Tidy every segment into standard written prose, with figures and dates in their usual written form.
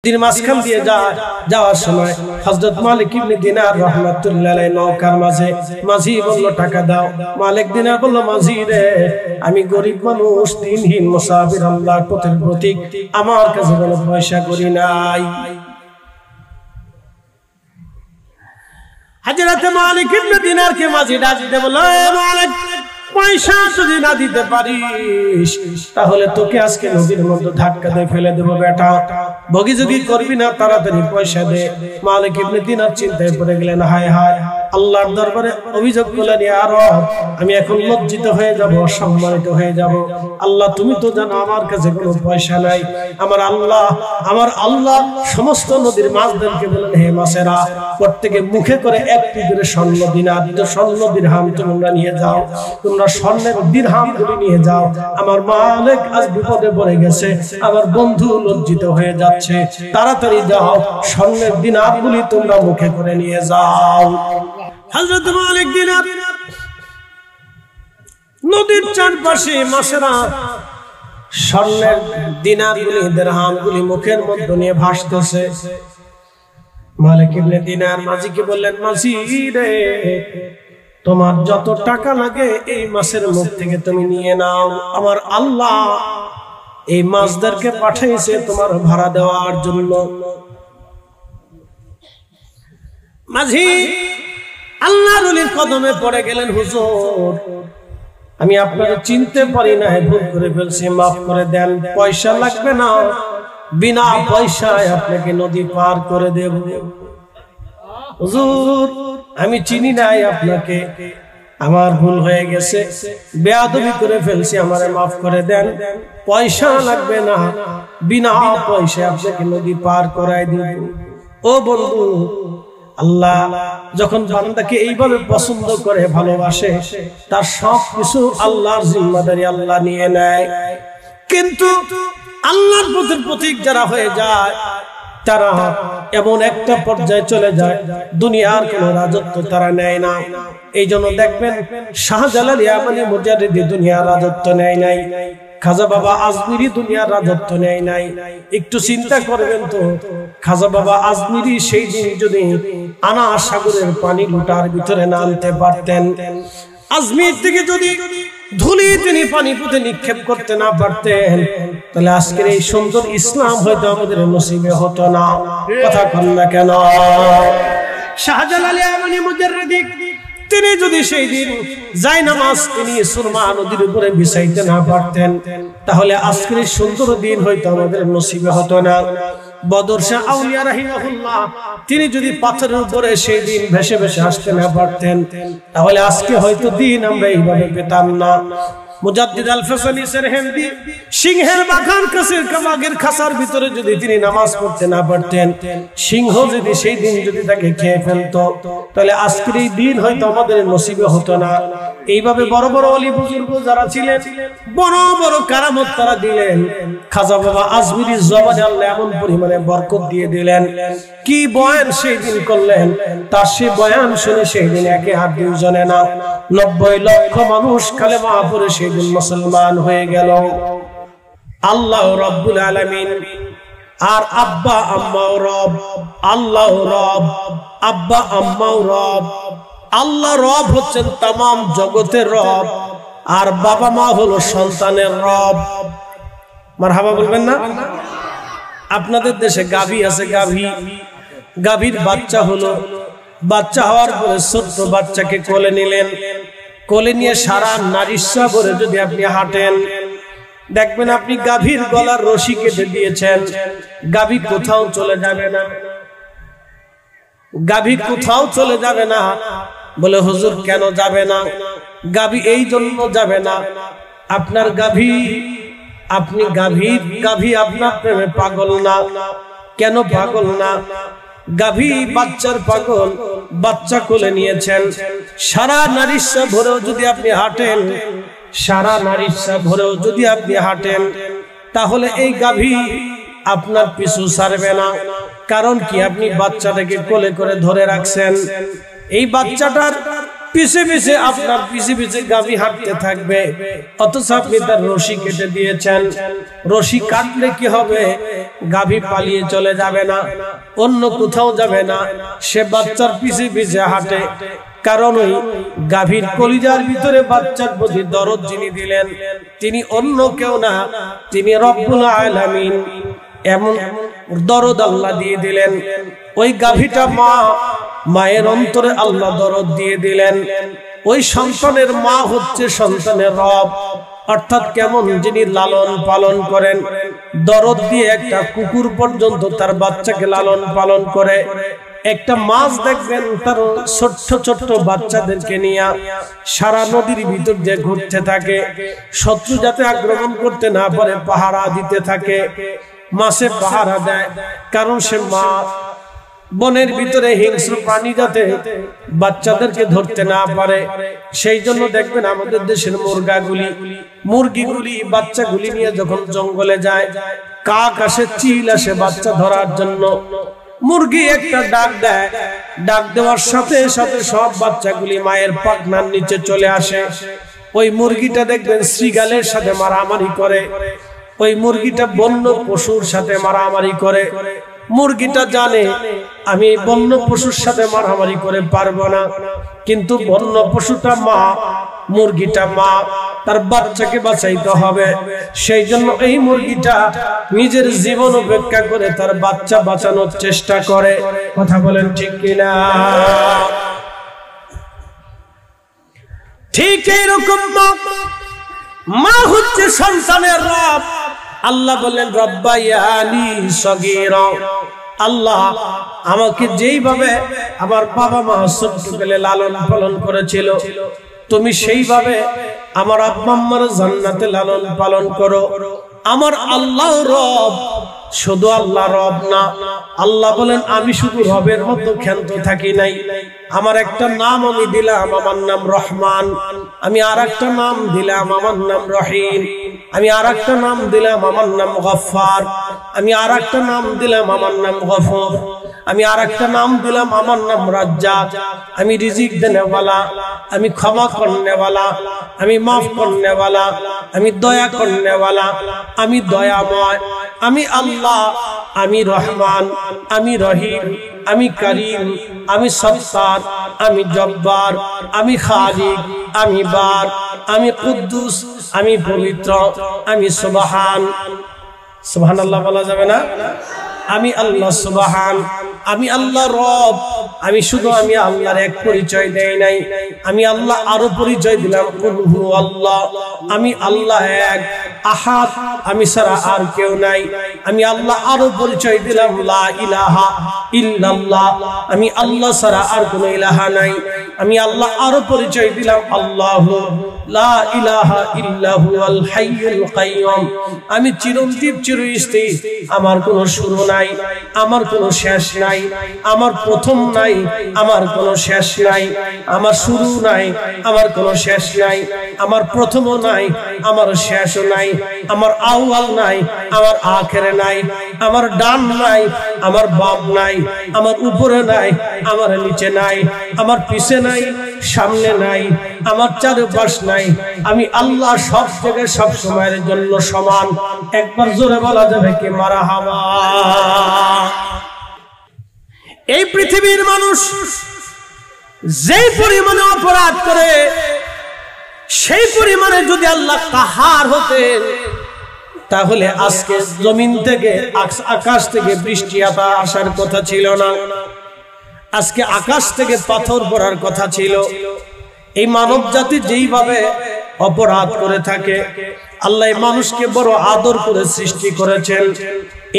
দিন মাঝখান দিয়ে যাওয়ার সময় হযরত মালিক ইবনে দিনার রাহমাতুল্লাহ আলাইহি নৌকার মাঝে মাঝি বলল টাকা দাও। মালিক দিনার বলল মাঝি রে, আমি গরিব মানুষ, দিনহীন মুসাফির, আল্লাহর পথের প্রতীক, আমার কাছে কোনো পয়সা করি নাই। হযরত মালিক ইবনে দিনারকে মাঝি ডাক দিয়ে বলল, মালিক, পয়সা যদি না দিতে পারিস তাহলে তোকে আজকে নদীর মধ্যে ধাক্কা দিয়ে ফেলে দেবো বেটা, বগিযোগি করবি না, তাড়াতাড়ি পয়সা দে। মালিক ইবনে দিনার চিন্তায় পড়ে গেলেন, হায় হায়, আল্লাহর দরবারে অভিযোগ করলেন, ইয়া রব, আমি এখন লজ্জিত হয়ে যাব, অসম্মানিত হয়ে যাব। আল্লাহ, তুমি তো জানো আমার কাছে কোনো পয়সা নাই। আমার আল্লাহ সমস্ত নদীর মাছদেরকে বলেন, হে মাছেরা, প্রত্যেকে মুখে করে একটি করে স্বর্ণ দিনার, স্বর্ণ দিরহাম তোমরা নিয়ে যাও, তোমরা স্বর্ণের দিরহাম গুলি নিয়ে যাও। আমার মালিক আজ বিপদে পড়ে গেছে, আমার বন্ধু লজ্জিত হয়ে যাচ্ছে, তাড়াতাড়ি যাও, স্বর্ণের দিনার গুলি তোমরা মুখে করে নিয়ে যাও। হযরত মালিক দিনার নদীর চারপাশে মাছেরা স্বর্ণের দিনার গুলি, দিরহাম গুলি মুখের মধ্যে নিয়ে ভাসতেছে। মালিক ইবনে দিনার মাঝিকে বললেন, মাঝি রে, তোমার যত টাকা লাগে এই মাছের মুখ থেকে তুমি নিয়ে নাও। আমার আল্লাহ এই মাছদেরকে পাঠাইছে তোমার ভাড়া দেওয়ার জন্য। মাঝি আল্লাহর ওলির কদমে পড়ে গেলেন, হুজুর, আমি আপনাকে চিনতে পারি না, ভুল করে ফেলছি, মাফ করে দেন, পয়সা লাগবে না, বিনা পয়সায় আপনাকে নদী পার করে দেব। হুজুর, আমি চিনি নাই আপনাকে, আমার ভুল হয়ে গেছে, বেয়াদবি করে ফেলছি, আমারে মাফ করে দেন, পয়সা লাগবে না, বিনা পয়সায় আপনাকে নদী পার করাই দেব। ও বন্ধু, আল্লাহ যখন বান্দাকে এইভাবে পছন্দ করে, ভালোবাসে, তার সব কিছু আল্লাহর জিম্মাদারি আল্লাহ নিয়ে নেয়। কিন্তু আল্লাহর পথের প্রতীক যারা হয়ে যায়, তারা এমন একটা পর্যায়ে চলে যায়, দুনিয়ার কোন রাজত্ব তারা নেয় না। এই জন্য দেখবেন শাহজালাল ইয়ামানি মুজাদ্দিদি দুনিয়ার রাজত্ব নেয় নাই, খাজা বাবা আজমিরি দুনিয়ার রাজত্ব নেয় নাই। একটু চিন্তা করবেন তো, খাজা বাবা আজমিরি সেই দিন যদি আনা সাগরের পানি লুটার ভিতরে না আনতে পারতেন, আজমির থেকে যদি ধুলি তিনি পানিপথে নিক্ষেপ করতে না পারতেন, তাহলে আজকের এই সুন্দর ইসলাম হয়তো আমাদের নসিবে হতো না। কথা কন না কেন? শাহজালাল ইয়ামানি মুজাদ্দিদ তিনি যদি সেই দিন জায়নামাজ তিনি সুরমা নদীর উপরে বিছাইতে না পারতেন, তাহলে আজকের এই সুন্দর দিন হয়তো আমাদের নসিবে হতো না। বদর শাহ আউলিয়া রাহিমাহুল্লাহ তিনি যদি পাথরের উপরে সেই দিন ভেসে ভেসে আসতে না পারতেন, তাহলে আজকে হয়তো দিন আমরা এইভাবে পেতাম না। মুজাদ্দিদ আল ফেসালি সেরহিন্দি সিংহের বাগান কাছের কাবাগের খাসার ভিতরে যদি তিনি নামাজ পড়তে না পারতেন, সিংহ যদি সেই দিন যদি তাকে খেয়ে ফেলতো, তাহলে আজকের এই দিন হয়তো আমাদের নসিবে হতো না। এইভাবে বড় বড় ওলি বুজুর্গ যারা ছিলেন, বড় বড় কারামত তারা দিলেন। খাজা বাবা আজমিরির জবানে আল্লাহ এমন পরিমাণে বরকত দিয়ে দিলেন, কি বয়ান সেই দিন করলেন, তার সে বয়ান শুনে সেই দিন একে হাত দুইজনে না 90 লক্ষ মানুষ কালেমা পড়ে সেই দিন মুসলমান হয়ে গেল। আল্লাহ রাব্বুল আলামিন আর আব্বা আম্মাও রব, আল্লাহ রব, আব্বা আম্মাও রব। আল্লাহ রব হচ্ছেন তামাম জগতের রব, আর বাবা মা হলো সন্তানের রব। মারহাবা বলবেন না? আপনাদের দেশে গাভী আছে, গাভীর বাচ্চা হলো, বাচ্চা হওয়ার পরে ছোট্ট বাচ্চাকে কোলে নিলেন, কোলে নিয়ে সারা নারিশা ভরে যদি আপনি হাঁটেন, দেখবেন আপনি গাভীর গলার রশি কেটে দিয়েছেন, গাভী কোথাও চলে যাবে না, গাভী কোথাও চলে যাবে না। বলে হুজুর কেন যাবে না? গাভী এই জন্য যাবে না, আপনার গাভী, আপনি গাভী আপনার প্রেমে পাগল না। কেন পাগল না? গাভী বাচ্চার পাগল, বাচ্চা কোলে নিয়েছেন, সারা নারিশা ভরেও যদি আপনি হাঁটেন, সারা নারিশা ভরেও যদি আপনি হাঁটেন, তাহলে এই গাভী আপনার পিছু ছাড়বে না। কারণ কি? আপনি বাচ্চাটাকে কোলে করে ধরে রাখছেন। এই বাচ্চাটার পিছে পিছে আপনার পিছে পিছে গাভী হাঁটতে থাকবে, অথচ আপনি তার রশি কেটে দিয়েছেন। রশি কাটলে কি হবে? গাভী পালিয়ে চলে যাবে না, অন্য কোথাও যাবে না, সে বাচ্চার পিছে পিছে হাঁটে। কারণ ওই গাভীর কলিজার ভিতরে বাচ্চার প্রতি দরদ যিনি দিলেন তিনি অন্য কেউ না, তিনি রব্বুল আলামিন। এমন দরদ আল্লাহ দিয়ে দিলেন। ওই গাভীটা মা, মায়ের অন্তরে আল্লাহ দরদ দিয়ে দিলেন। ওই সন্তানের মা হচ্ছে সন্তানের রব, অর্থাৎ কেমন? যিনি লালন পালন করেন, দরদ দিয়ে একটা কুকুর পর্যন্ত তার বাচ্চাকে লালন পালন করে। একটা মাছ দেখবেন তার ছোট্ট ছোট্ট বাচ্চাদেরকে নিয়ে সারা নদীর ভিতর দিয়ে ঘুরতে থাকে, শত্রু যাতে আক্রমণ করতে না পারে পাহারা দিতে থাকে। মাছে পাহারা দেয়, কারণ সে মা বনের ভিতরে হিংস্র প্রাণী যাতে বাচ্চাদেরকে ধরতে না পারে। সেই জন্য দেখবেন আমাদের দেশের মুরগিগুলি বাচ্চাগুলি নিয়ে যখন জঙ্গলে যায়, কাক আসে, চিল আসে বাচ্চা ধরার জন্য। মুরগি একটা ডাক দেয়, ডাক দেওয়ার সাথে সাথে সব বাচ্চাগুলি মায়ের পাখনার নিচে চলে আসে। ওই মুরগিটা দেখবেন শৃগালের সাথে মারামারি করে, ওই মুরগিটা বন্য পশুর সাথে মারামারি করে। মুরগিটা জানে আমি বন্য পশুর সাথে মারামারি করে পারবো না, কিন্তু বন্য পশুটা মা, মুরগিটা মা, তার বাচ্চাকে বাঁচাইতে হবে। সেই জন্য এই মুরগিটা নিজের জীবন উপেক্ষা করে তার বাচ্চা বাঁচানোর চেষ্টা করে। কথা বলেন ঠিক কিনা? ঠিক এইরকম মা হচ্ছে সন্তানের রব। আল্লাহ বললেন রব্বায়ানি সগীরা, আল্লাহ আমাকে যেইভাবে আমার বাবা মা ছোট্টবেলে লালন পালন করেছিল, তুমি সেইভাবে আমার আব্বা আম্মার জান্নাতে লালন পালন করো। আমার আল্লাহ রব, শুধু আল্লাহ রব না, আল্লাহ বলেন আমি শুধু রবের মতো ক্ষান্ত থাকি নাই। আমার একটা নাম আমি দিলাম, আমার নাম রহমান। আমি আর একটা নাম দিলাম, আমার নাম রহিম। আমি আর একটা নাম দিলাম, আমার নাম গফফার। আমি আর একটা নাম দিলাম, আমার নাম গফুর। আমি আর একটা নাম দিলাম, আমার নাম রাজ্জাক। আমি রিজিক দেনেওয়ালা, আমি ক্ষমা করনেওয়ালা, আমি মাফ করনেওয়ালা, আমি দয়া করনেওয়ালা, আমি দয়াময়, আমি আল্লাহ, আমি রহমান, আমি রহিম, আমি করিম, আমি সত্তার, আমি জব্বার, আমি খালিক, আমি বার, আমি কুদ্দুস, আমি পবিত্র, আমি সুবহান। সুবহানাল্লাহ বলা যাবে না? আমি আল্লাহ সুবহান, আমি আল্লাহ রব। আমি শুধু আমি আল্লাহর এক পরিচয় দেই নাই, আমি আল্লাহ আরো পরিচয় দিলাম, কুল হু আল্লাহ, আমি আল্লাহ এক, আহাদ, আমি ছাড়া আর কেউ নাই। আমি আল্লাহ আরো পরিচয় দিলাম লা ইলাহা ইল্লাল্লাহ, আমি আল্লাহ ছাড়া আর কোনো ইলাহা নাই। আমি আল্লাহ আরো পরিচয় দিলাম আল্লাহু লা ইলাহা ইল্লাহু আল হাইয়ুল কাইয়ুম, আমি চিরঞ্জীব চিরস্থায়ী, আমার কোনো শুরু নাই, আমার কোনো শেষ নাই, আমার প্রথম নাই, আমার কোনো শেষ নাই, আমার শুরু নাই, আমার কোনো শেষ নাই, আমার প্রথমও নাই, আমার শেষও নাই, আমার আউয়াল নাই, আমার আখেরে নাই, আমার ডান নাই, আমার বাম নাই, আমার উপরে নাই, আমার নিচে নাই, আমার পিছে নাই, সামনে নাই, আমার চারপাশ নাই। আমি আল্লাহ সব জায়গায় সব সময়ের জন্য সমান। একবার জোরে বলা যাবে কি মারহাবা? এই পৃথিবীর মানুষ যেই পরিমাণে অপরাধ করে, সেই পরিমাণে যদি আল্লাহ কাহার হতেন, তাহলে আজকে জমিন থেকে, আকাশ থেকে বৃষ্টি আসার কথা ছিল না, আজকে আকাশ থেকে পাথর পড়ার কথা ছিল। এই মানব জাতি যেইভাবে অপরাধ করে থাকে, আল্লাহ মানুষকে বড় আদর করে সৃষ্টি করেছেন।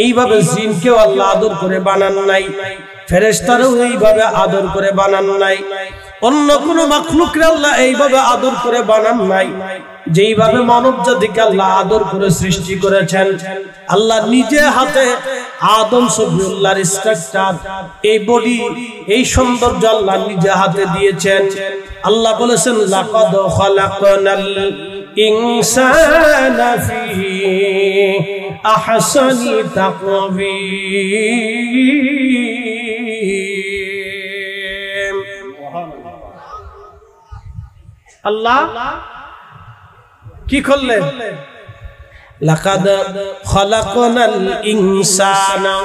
এইভাবে জিনকেও আল্লাহ আদর করে বানান নাই, ফেরেশতারাও এইভাবে আদর করে বানান নাই, অন্য কোন মাখলুককে আল্লাহ এইভাবে আদর করে বানান নাই। যেইভাবে মানব জাতিকে আল্লাহ আদর করে সৃষ্টি করেছেন, আল্লাহ নিজে হাতে আদম সফিউল্লাহর স্ট্রাকচার, এই বডি, এই সৌন্দর্য আল্লাহ নিজে হাতে দিয়েছেন। আল্লাহ বলেছেন লাকাদ খালাকনাল ইনসানা ফি আহসানি তাকওয়িম। আল্লাহ কি করলেন? লাকাদ খালাকনাল ইনসানা,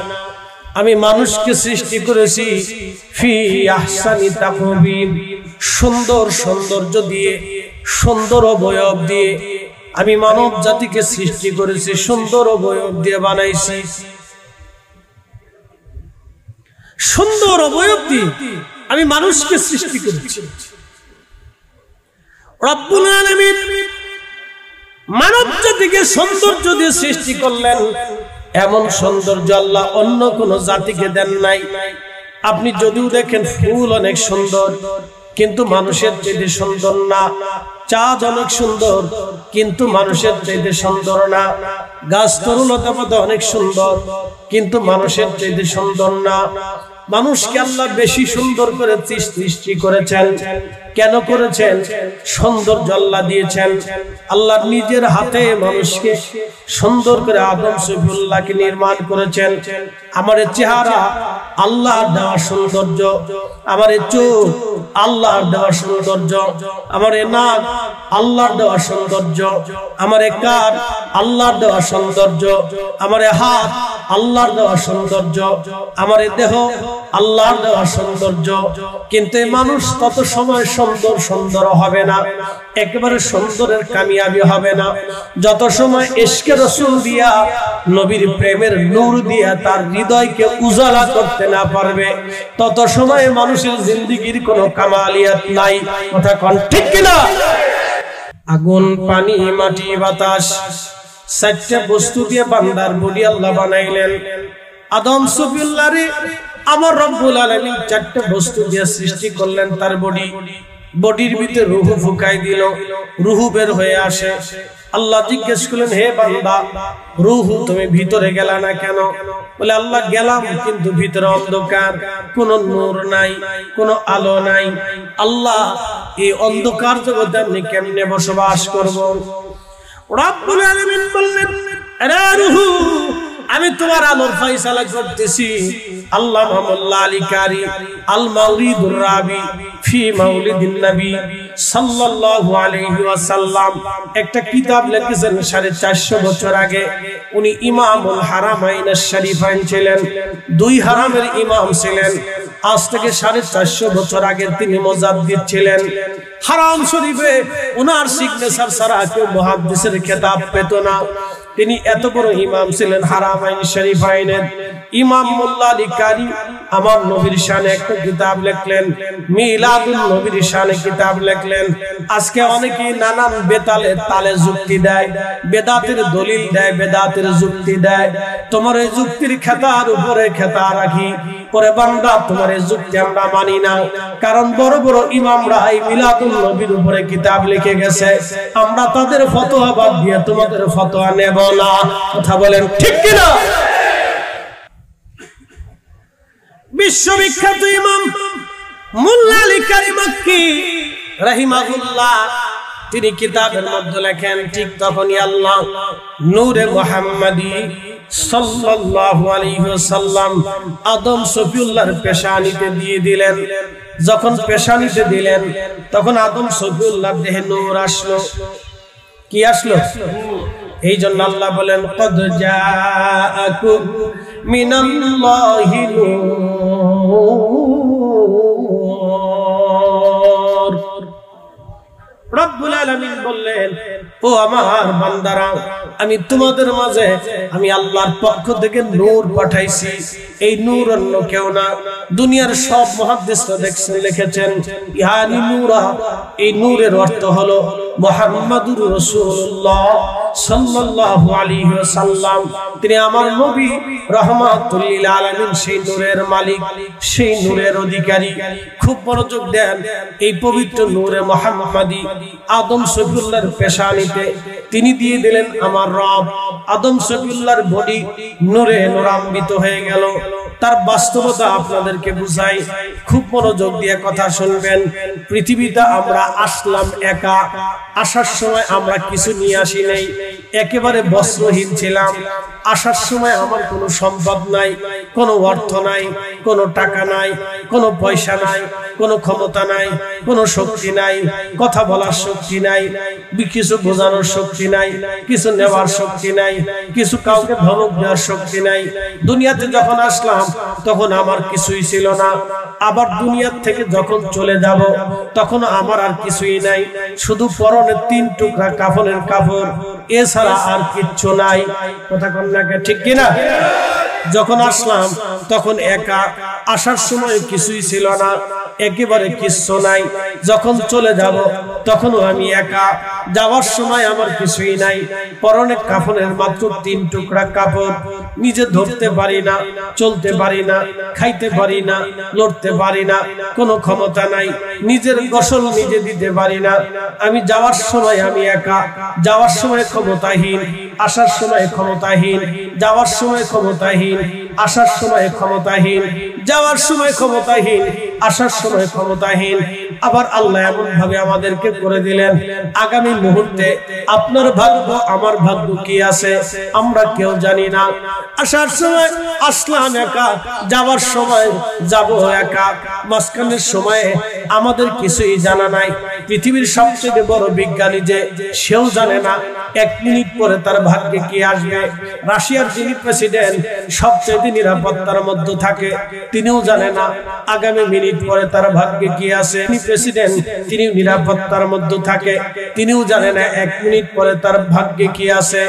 আমি মানুষকে সৃষ্টি করেছি ফি আহসানি তাকবীম, সুন্দর সৌন্দর্য দিয়ে, সুন্দর অবয়ব দিয়ে আমি মানব জাতিকে সৃষ্টি করেছি, সুন্দর অবয়ব দিয়ে বানাইছি, সুন্দর অবয়ব দিয়ে আমি মানুষকে সৃষ্টি করেছি। রব্বুল আলামিন মানব জাতিকে সৌন্দর্য দিয়ে সৃষ্টি করলেন। এমন সৌন্দর্য আল্লাহ অন্য কোন জাতিকে দেন নাই। আপনি যদিও দেখেন ফুল অনেক সুন্দর, কিন্তু মানুষের চাইতে সুন্দর না। চাঁদ অনেক সুন্দর, কিন্তু মানুষের চাইতে সুন্দর না। গাছ তরুলতা পাতা অনেক সুন্দর, কিন্তু মানুষের চাইতে সুন্দর না। মানুষকে আল্লাহ বেশি সুন্দর করে সৃষ্টি করেছেন। কেন করেছেন? সৌন্দর্য আল্লাহ দিয়েছেন। আল্লাহ নিজের হাতে মানুষকে সুন্দর করে আদম সফিউল্লাহকে নির্মাণ করেছেন। আমার চেহারা আল্লাহর দেওয়া সৌন্দর্য, আমার চোখ আল্লাহর দেওয়া সৌন্দর্য, আমার নাক আল্লাহর দেওয়া সৌন্দর্য, আমার কান আল্লাহর দেওয়া সৌন্দর্য, আমার হাত আল্লাহর দেওয়া সৌন্দর্য, আমার দেহ আল্লাহর দেওয়া সৌন্দর্য। কিন্তু মানুষ তত সময় সুন্দর হবে না, একেবারে সুন্দরের কামিয়াবি হবে না, যত সময় ইশকে রাসূল দিয়া, নবীর প্রেমের নূর দিয়া তার হৃদয়কে উজালা করতে না পারবে, তত সময় মানুষের জিন্দেগির কোনো কামালিয়াত নাই। কথা কোন ঠিক কিনা? আগুন, পানি, মাটি, বাতাস, চারটা বস্তু দিয়ে বান্দার বডি আল্লাহ বানাইলেন। আদম সফিউল্লাহরে আমার রব্বুল আলামিন চারটা বস্তু দিয়ে সৃষ্টি করলেন। তার বডির ভিতরে রূহ ফুকাই দিল, রূহ বের হয়ে আসে। আল্লাহ জিজ্ঞেস করলেন, হে বান্দা, রূহ তুমি ভিতরে গেলা না কেন? বলে, আল্লাহ গেলাম, কিন্তু ভিতরে অন্ধকার, কোন নূর নাই, কোন আলো নাই। আল্লাহ এই অন্ধকার জগতে আপনি কেমনে বসবাস করব? রব্বুল আলামিন বললেন, আরে রূহ, আমি তোমার আলোর ফয়সালা করতেছি। আল্লাহ মুহাম্মদ আলী কারি আল মাউলিদুর রাবি ফি মাউলিদিন নবী সাল্লাল্লাহু আলাইহি ওয়াসাল্লাম একটা কিতাব লিখেছেন 450 বছর আগে। উনি ইমামুল হারামাইন শরীফাইন ছিলেন, দুই হারামের ইমাম ছিলেন। আজ থেকে 450 বছর আগে তিনি মুজাদ্দিদ ছিলেন। হারাম শরীফে ওনার সিগনেচার ছাড়া কেউ মুহাদ্দিসের খেতাব পেত না। তিনি এত বড় ইমাম ছিলেন হারামাইন শরীফাইনের। ইমাম মোল্লা আলী কারি আমার নবীর শানে একটা কিতাব লিখলেন, মিলাদুন নবীর শানে কিতাব লিখলেন। আজকে অনেকেই নানান বেতালে তালে যুক্তি দেয়, বেদাতের দলিল দেয়, বেদাতের যুক্তি দেয়। তোমার এই যুক্তির খেতার উপরে খেতা রাখি, পরে বান্দা তোমার এই যুক্তি আমরা মানি না। কারণ বড় বড় ইমামরা এই মিলাদুন নবীর উপরে কিতাব লিখে গেছে, আমরা তাদের ফতোয়া বাদ দিয়ে তোমাদের ফতোয়া নেব না। কথা বলেন ঠিক কিনা? বিশ্ববিখ্যাত ইমাম মোল্লা আলী কারি মক্কি রাহিমাহুল্লাহ তিনি কিতাবের মধ্যে লেখেন, ঠিক তখনই আল্লাহ নূরে মুহাম্মাদি সাল্লাল্লাহু আলাইহি ওয়াসাল্লাম আদম সফিউল্লাহর পেশানিতে দিয়ে দিলেন। যখন পেশানিতে দিলেন, তখন আদম সফিউল্লাহর দেহে নূর আসলো। কি আসলো? এই জন্য আল্লাহ বলেন, কদ জাআকুম মিনাল্লাহি নূর। রব্বুল আলামিন বললেন, ও আমার বান্দারা, আমি তোমাদের মাঝে আমি আল্লাহর পক্ষ থেকে নূর পাঠাইছি। এই নূর অন্য কেউ না। দুনিয়ার সব মুহাদ্দিসরা দেখছেন, লিখেছেন ইয়ানি নূরা। এই নূরের অর্থ হলো মুহাম্মাদুর রাসূলুল্লাহ সাল্লাল্লাহু আলাইহি ওয়াসাল্লাম। তিনি আমার নবী রাহমাতুল লিল আলামিন, সেই নূরের মালিক, সেই নূরের অধিকারী। খুব মনোযোগ দেন। এই পবিত্র নূরে মুহাম্মাদি আদম সফিউল্লাহর পেশানিতে তিনি দিয়ে দিলেন আমার রব। আদম সফিউল্লাহর বডি নূরে নূরান্বিত হয়ে গেল। তার বাস্তবতা আপনাদেরকে বুঝাই, খুব মনোযোগ দিয়ে কথা শুনবেন। পৃথিবীতে আমরা আসলাম একা। আসার সময় আমরা কিছু নিয়ে আসি নাই, একেবারে বস্ত্রহীন ছিলাম। আসার সময় আমার কোনো সম্পদ নাই, কোনো অর্থ নাই, কোনো টাকা নাই, কোনো পয়সা নাই, কোনো ক্ষমতা নাই, কোনো শক্তি নাই, কথা বলার শক্তি নাই, কিছু বোঝানোর শক্তি নাই, কিছু নেওয়ার শক্তি নাই, কিছু কাউকে ধমক দেওয়ার শক্তি নাই। দুনিয়াতে যখন আসলাম তখন আমার কিছুই ছিল না, আবার দুনিয়ার থেকে যখন চলে যাব তখন আমার আর কিছুই নাই, শুধু পরনে 3 টুকরা কাফনের কাপড়, এছাড়া আর কিচ্ছু নাই। কথা কোন নাকি ঠিক কিনা? যখন আসলাম তখন একা, আসার সময় কিছুই ছিল না, একেবারে কিচ্ছু নাই। যখন চলে যাব তখনও আমি একা, যাওয়ার সময় আমার কিছুই নাই, পরনে কাফনের মাত্র 3 টুকরা কাপড়, নিজে ধরতে পারি না, চলতে পারি না, খাইতে পারি না, লড়তে পারি না, কোনো ক্ষমতা নাই, নিজের গোসল নিজে দিতে পারি না। আমি যাওয়ার সময় আমি একা, যাওয়ার সময় ক্ষমতাহীন, আসার সময় ক্ষমতাহীন, যাওয়ার সময় ক্ষমতাহীন, আসার সময় ক্ষমতাহীন, যাওয়ার সময় ক্ষমতাহীন, আসার সময় ক্ষমতাহীন। আবার আল্লাহ এমন ভাবে আমাদেরকে করে দিলেন, আগামী মুহূর্তে আপনার ভাগ্য আমার ভাগ্য কি আছে আমরা কেউ জানি না। আসার সময় আসলাম একা, যাওয়ার সময় যাব একা, মাঝখানের সময়ে আমাদের কিছুই জানা নাই। পৃথিবীর সবচেয়ে বড় বিজ্ঞানী যে, সেও জানে না 1 মিনিট পরে তার ভাগ্যে কি আসবে। রাশিয়ার যিনি প্রেসিডেন্ট, সবচেয়ে নিরাপত্তার মধ্যে থাকে, তিনিও জানে না আগামী মিনিট পরে তার ভাগ্যে কি আছে। প্রেসিডেন্ট তিনিও নিরাপত্তার মধ্যে থাকে, তিনিও জানে না 1 মিনিট পরে তার ভাগ্যে কি আছে।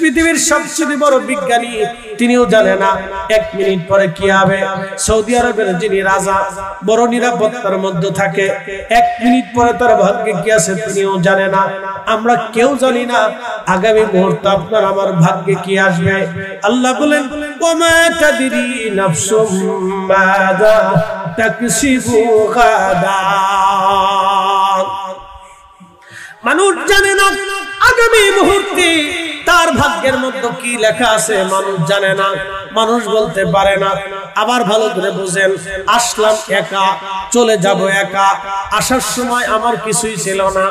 পৃথিবীর সবচেয়ে বড় বিজ্ঞানী, তিনিও জানে না 1 মিনিট পরে কি হবে। সৌদি আরবের যিনি রাজা, বড় নিরাপত্তার মধ্যে থাকে, 1 মিনিট পরে তার ভাগ্যে কি আছে তিনিও জানে না। আমরা কেউ জানি না আগামী মুহূর্তে আপনার আমার ভাগ্যে কি আসবে। আল্লাহ বলেন, ওমা তাদরি নাফসুম মাযা তাকসিবু গাদা। মানুষ জানে না আগামী মুহূর্তে তার ভাগ্যের মধ্যে কি লেখা আছে, মানুষ জানে না, মানুষ বলতে পারে না। আবার ভালো করে বুঝেন, আসলাম একা, চলে যাব একা, আসার সময় আমার কিছুই ছিল না,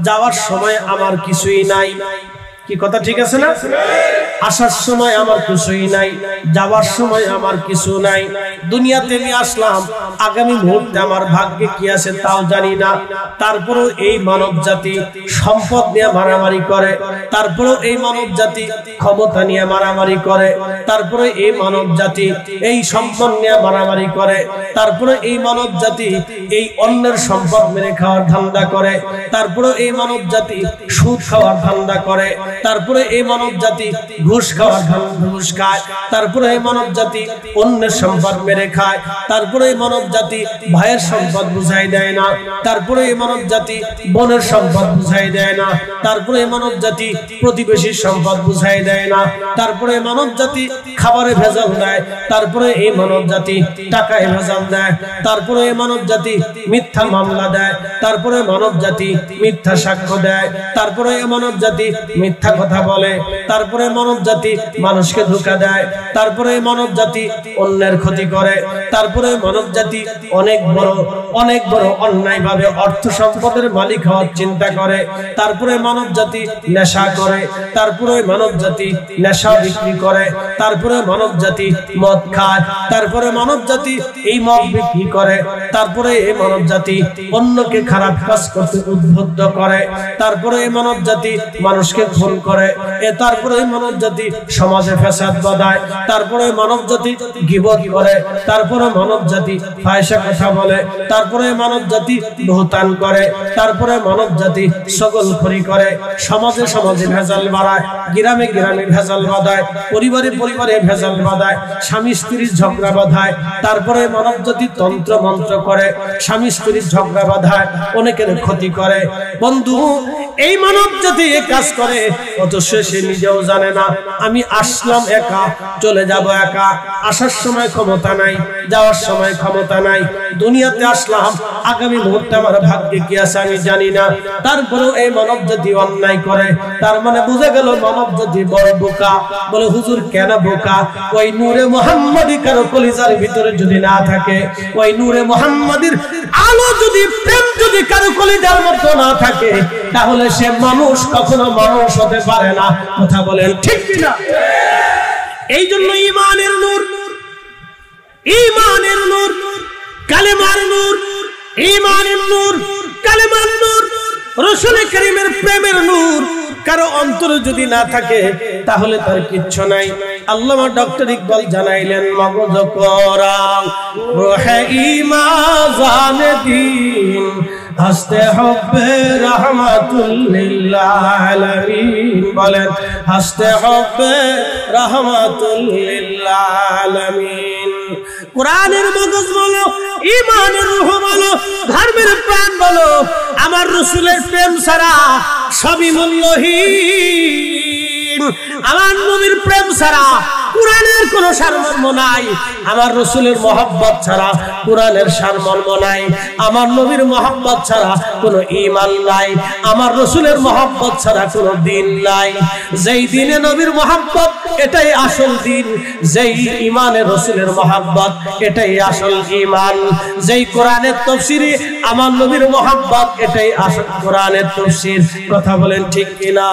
যাওয়ার সময় আমার কিছুই নাই। কি কথা ঠিক আছে না? আসার সময় আমার কিছুই নাই, যাওয়ার সময় আমার কিছু নাই। দুনিয়াতে আমি আসলাম, আগামী মুহূর্তে আমার ভাগ্যে কি আছে তাও জানি না। তারপরেও এই মানব জাতি সম্পদ নিয়ে মারামারি করে, তারপরেও এই মানব জাতি ক্ষমতা নিয়ে মারামারি করে, তারপরে এই মানব জাতি এই সম্পদ নিয়ে মারামারি করে, তারপরে এই মানব জাতি এই অন্যের সম্পদ মেরে খাওয়ার ধান্দা করে, তারপরে এই মানব জাতি সুদ খাওয়ার ধান্দা করে, তারপরে এই মানব জাতি ঘুষ খাওয়ার ঘুষ খায়, তারপরে এই মানব জাতি অন্যের সম্পদ মেরে খায়, তারপরে এই মানব জাতি ভাইয়ের সম্পদ বুঝাই দেয় না, তারপরে এই মানব জাতি বোনের সম্পদ বুঝাই দেয় না, তারপরে এই মানব জাতি প্রতিবেশীর সম্পদ বুঝাই দেয় না, তারপরে এই মানব জাতি খাবারে ভেজাল দেয়, তারপরে এই মানব জাতি টাকায় ভেজাল দেয়, তারপরে এই মানব জাতি মিথ্যা মামলা দেয়, তারপরে মানব জাতি মিথ্যা সাক্ষ্য দেয়, তারপরে এই মানব জাতি মিথ্যা কথা বলে, তারপরে মানব জাতি মানুষকে ধোঁকা দেয়, তারপরে মানব জাতি অন্যের ক্ষতি করে, তারপরে মানব জাতি অনেক বড় অন্যায়ভাবে অর্থ সম্পদের মালিক হওয়ার চিন্তা করে, তারপরে মানব জাতি নেশা করে, তারপরে মানব জাতি নেশা বিক্রি করে, তারপরে মানব জাতি মদ খায়, তারপরে মানব জাতি এই মদ বিক্রি করে, তারপরে এই মানব জাতি অন্যকে খারাপ কাজ করতে উদ্বুদ্ধ করে, তারপরে এই মানব জাতি মানুষকে খুন করে, তারপরে মানব জাতি সমাজে ফ্যাসাদ বাঁধায়, তারপরে মানব জাতি গীবত করে, তারপরে মানব জাতি ফাহিশা কথা বলে, তারপরে মানব জাতি বহতান করে, তারপরে মানব জাতি ছগলখড়ি করে, সমাজে ভেজাল বাড়ায়, গ্রামে ভেজাল বাঁধায়, পরিবারে ভেজাল বাঁধায়, স্বামী স্ত্রীর ঝগড়া বাঁধায়, তারপরে মানব জাতি তন্ত্র মন্ত্র করে, স্বামী স্ত্রীর ঝগড়া বাঁধায়, অনেকের ক্ষতি করে। বন্ধু, এই মানব জাতি এই কাজ করে, অথচ সে নিজেও জানে না আমি আসলাম একা, চলে যাব একা, আসার সময় ক্ষমতা নাই, যাওয়ার সময় ক্ষমতা নাই। দুনিয়াতে আসলাম, আগামী মুহূর্তে আমার ভাগ্যে কি আছে আমি জানি না। তারপরেও এই মানব জাতি অন্যায় করে, তার মানে বুঝে গেল মানব জাতি বড় বোকা। বলে হুজুর কেন বোকা? ওই নূরে মুহাম্মাদি কারো কলিজার ভিতরে যদি না থাকে, ওই নূরে মুহাম্মাদির আলো যদি, প্রেম যদি কারো কলিজার মধ্যে না থাকে, তাহলে সে মানুষ কখনো মানুষ হতে পারে না। কথা বলেন ঠিক কিনা? এই জন্য ঈমানের নূর ঈমানের নূর, কালেমার নূর, ঈমানের নূর, কালেমার নূর, রাসূল কারীমের প্রেমের নূর কারো অন্তরে যদি না থাকে তাহলে তার কিচ্ছু নাই। আল্লামা ডক্টর ইকবাল জানাইলেন, মগজ কোরআন রোহে ঈমান জানে দ্বীন হাসতে হবে রহমাতুল লিল আলামিন। বলেন হাসতে হবে রহমাতুল লিল আলামিন। কোরআনের মগজ বলো, ঈমানের রূহ বলো, ধর্মের প্রাণ বলো, আমার রাসূলের প্রেম ছাড়া সবই মূল্যহীন। আমার নবীর প্রেম ছাড়া কোরআনের কোনো সারমর্ম নাই। আমার রাসূলের মহব্বত ছাড়া কোরআনের সারমর্ম নাই। আমার নবীর মহব্বত ছাড়া কোনো ঈমান নাই। আমার রাসূলের মহব্বত ছাড়া কোনো দ্বীন নাই। যেই দ্বীনে নবীর মহব্বত এটাই আসল দ্বীন, যেই ঈমানে রাসূলের মহব্বত এটাই আসল ঈমান। যেই কোরআনের তাফসীরে আমার নবীর মহব্বত এটাই আসল কোরআনের তাফসীর। কথা বলেন ঠিক কিনা?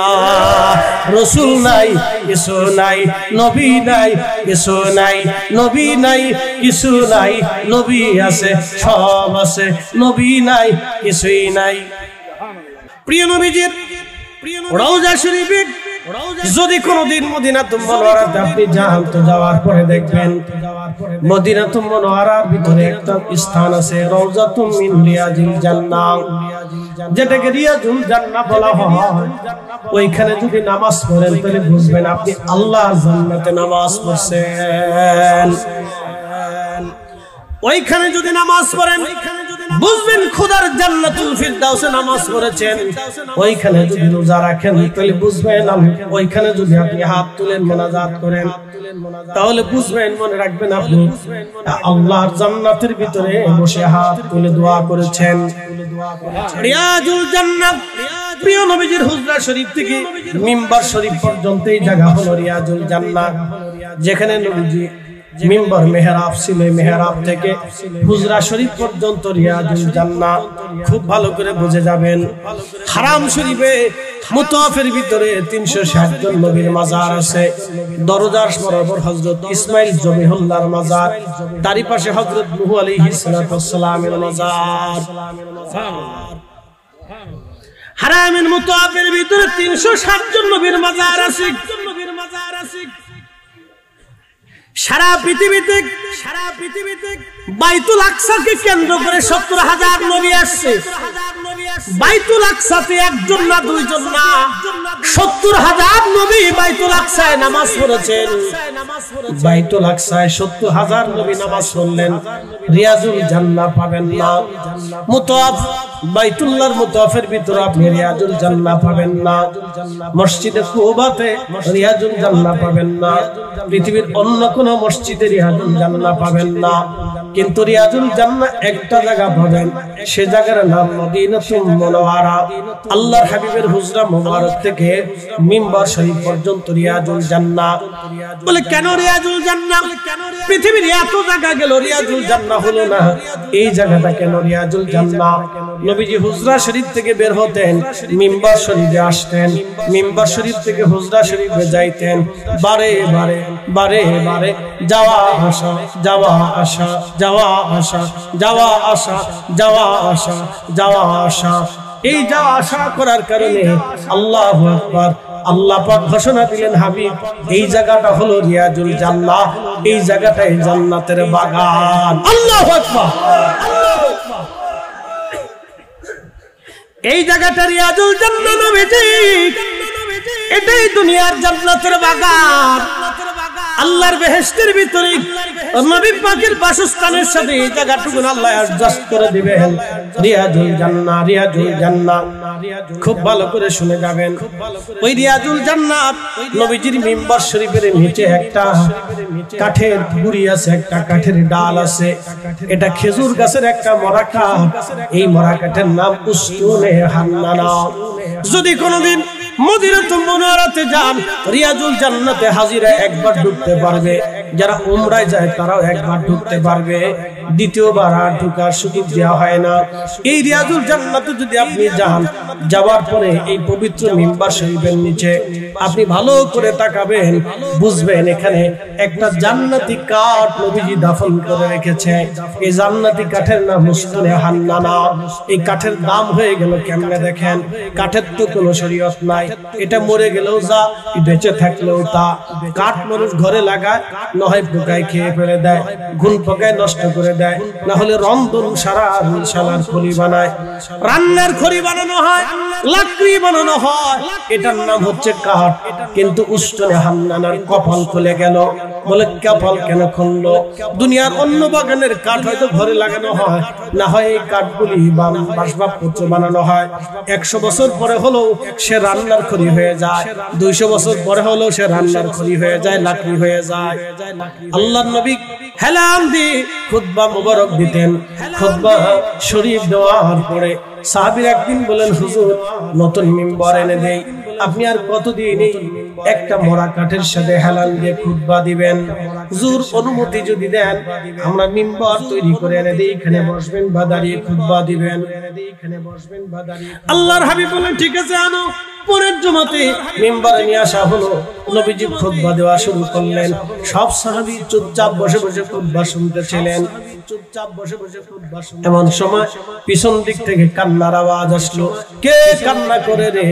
রাসূল নাই, কিছু নাই, নবী নাই, কিছু নাই, নবী নাই, কিছু নাই, নবী আছে, সব আছে, নবী নাই, কিছুই নাই। প্রিয় নবীজির রওজা শরীফে যদি কোনদিন মদিনাতুল মুনাওয়ারাতে আপনি যান তো যাওয়ার পরে দেখবেন মদিনাতুল মুনাওয়ারার ভিতরে একটা স্থান আছে, রওজাতুম মিন রিয়াজিল জান্নাহ, যেটাকে রিয়াজুল জান্নাহ বলা হয়। ওইখানে যদি নামাজ পড়েন তাহলে বুঝবেন আপনি আল্লাহর জান্নাতে নামাজ পড়ছেন। ওইখানে যদি নামাজ পড়েন বুঝবেন খোদার জান্নাতুল ফিরদাউসে নামাজ পড়েছেন। ওইখানে যদি রোজা রাখেন তাহলে বুঝবেন, ওইখানে যদি আপনি হাত তুলেন মুনাজাত করেন তাহলে বুঝবেন, মনে রাখবেন আপনি আল্লাহর জান্নাতের ভিতরে বসে হাত তুলে দোয়া করেছেন। রিয়াজুল জান্নাহ, প্রিয় নবীজির হুজরা শরীফ থেকে মিম্বার শরীফ পর্যন্ত এই জায়গা হলো রিয়াজুল জান্নাহ, যেখানে নবীজি মিম্বার মেহরাব ছিল। মেহরাব থেকে হুজরা শরীফ পর্যন্ত রিয়াজুল জান্নাহ। খুব ভালো করে বুঝে যাবেন, হারাম শরীফে মুতাওয়াফের ভিতরে 360 জন নবীর মাজার আছে। দরজার বরাবর হযরত ইসমাঈল জবিহুল্লাহর মাজার, তারই পাশে হযরত নূহ আলাইহিস সালাতু ওয়াস সালামের মাজার। হারামের মুতাওয়াফের ভিতরে 360 জন নবীর মাজার আছে। সারা পৃথিবীতে বাইতুল আকসাকে কেন্দ্র করে 70,000 নবী আসছে। বাইতুল আকসাতে একজন না দুইজন না 70,000 নবী বাইতুল আকসায় নামাজ পড়েছেন। বাইতুল আকসায় 70,000 নবী নামাজ পড়লেন, রিয়াজুল জান্নাহ পাবেন না। মুতাওয়াফ বাইতুল্লাহর মুতাওয়াফের ভিতরে আপনি রিয়াজুল জান্নাহ পাবেন না। মসজিদে কুবাতে রিয়াজুল জান্নাহ পাবেন না। পৃথিবীর অন্য কোন মসজিদে রিয়াজুল জান্নাহ পাবেন না। কিন্তু রিয়াজুল জান্নাহ একটা জায়গা পাবেন, সে জায়গার নাম মদিনাতুল মুনাওয়ারা। আল্লাহর হাবিবের হুজরা মুবারক থেকে মিম্বার শরীফ পর্যন্ত রিয়াজুল জান্নাহ। বলে কেন রিয়াজুল জান্নাহ? পৃথিবীর এত জায়গা গেল, রিয়াজুল জান্নাহ হলো না। এই জায়গাটা কেন রিয়াজুল জান্নাহ? নবীজি হুজরা শরীফ থেকে বের হতেন, মিম্বার শরীফে আসতেন, মিম্বার শরীফ থেকে হুজরা শরীফে যাইতেন। বারে বারে বারে বারে যাওয়া আসা, যাওয়া আসা, যাওয়া আসা, যাওয়া আসা, যাওয়া আসা, যাওয়া আসা। এই যাওয়া আসা করার কারণে আল্লাহু আকবার, আল্লাহ পাক ঘোষণা দিলেন, হাবিব এই জায়গাটা হলো রিয়াজুল জান্নাহ, এই জায়গাটাই জান্নাতের বাগান। আল্লাহু আকবার। এই জায়গাটা রিয়াজুল জান্নাহ নবীজি, এটাই দুনিয়ার জান্নাতের বাগান। আল্লাহর বেহেশতের ভিতরে নবী পাকের বাসস্থানের সাথে এই জায়গাটুকু আল্লাহ অ্যাডজাস্ট করে দিবেন। রিয়াজুল জান্নাহ, রিয়াজুল জান্নাহ। খুব ভালো করে শুনে যাবেন। ওই রিয়াজুল জান্নাহ নবীজির মিম্বার শরীফের নিচে একটা কাঠের গুড়ি আছে, একটা কাঠের ডাল আছে। এটা খেজুর গাছের একটা মরা কাঠ। এই মরা কাঠের নাম উস্তুনে হান্নানা। যদি কোনোদিন মদিনাতুল মুনাওয়ারাতে যান, রিয়াজুল জান্নাতে হাজিরা একবার ঢুকতে পারবে। যারা উমরায় যায় তারাও একবার ঢুকতে পারবে, দ্বিতীয়বার আর ঢোকার সুযোগ দেওয়া হয় না। এই রিয়াজুল জান্নাতে যদি আপনি যান, যাওয়ার পরে এই পবিত্র মিম্বার শরীফের নিচে আপনি ভালো করে তাকাবেন, বুঝবেন এখানে একটা জান্নাতি কাঠ নবীজি দাফন করে রেখেছে। এই জান্নাতি কাঠের নাম মুস্তুনে হান্নানা। এই কাঠের দাম হয়ে গেল কেমনে দেখেন, কাঠের তো কোনো শরীয়ত নাই, এটা মরে গেলেও যা, বেঁচে থাকলেও তা। কাঠ মানুষ ঘরে লাগায়, না হয় পোকায় খেয়ে ফেলে দেয়, ঘুন পোকায় নষ্ট করে দেয়, না হলে রন্ধন সারা শালার খড়ি বানায়, রান্নার খড়ি বানানো হয়, লাকড়ি বানানো হয়, এটার নাম হচ্ছে কাঠ। কিন্তু উস্তুনে হান্নানার কপাল খুলে গেল। বলে কপাল কেন খুললো? দুনিয়ার অন্য বাগানের কাঠ হয়তো ঘরে লাগানো হয়, না হয় এই কাঠগুলি আসবাবপত্র বানানো হয়। 100 বছর পরে হলো সে রান্নার খড়ি হয়ে যায়, 200 বছর পরে হলো সে রান্নার খড়ি হয়ে যায়, লাকড়ি হয়ে যায়। আল্লাহর নবী হেলাল দিয়ে খুতবা মুবারক দিতেন। খুতবা শরীফ দেওয়ার পরে সাহাবীর একদিন বলেন, হুজুর নতুন মিম্বার এনে দেই। আপনি আর কতদিন একটা মরা কাঠের সাথে হেলাল দিয়ে খুতবা দিবেন? হুজুর অনুমতি যদি দেন আমরা মিম্বার তৈরি করে এনে দেই, এখানে বসবেন বা দাঁড়িয়ে খুতবা দিবেন। আল্লাহর হাবিব বলেন, ঠিক আছে আনো। পরের জমাতে মিম্বারে নিয়ে আসা হলো, নবীজি খুতবা দেওয়া শুরু করলেন। সব সাহাবী চুপচাপ বসে বসে খুতবা শুনতেছিলেন। এমন সময় পিছন দিক থেকে কান্নার আওয়াজ আসলো। কে কান্না করে রে?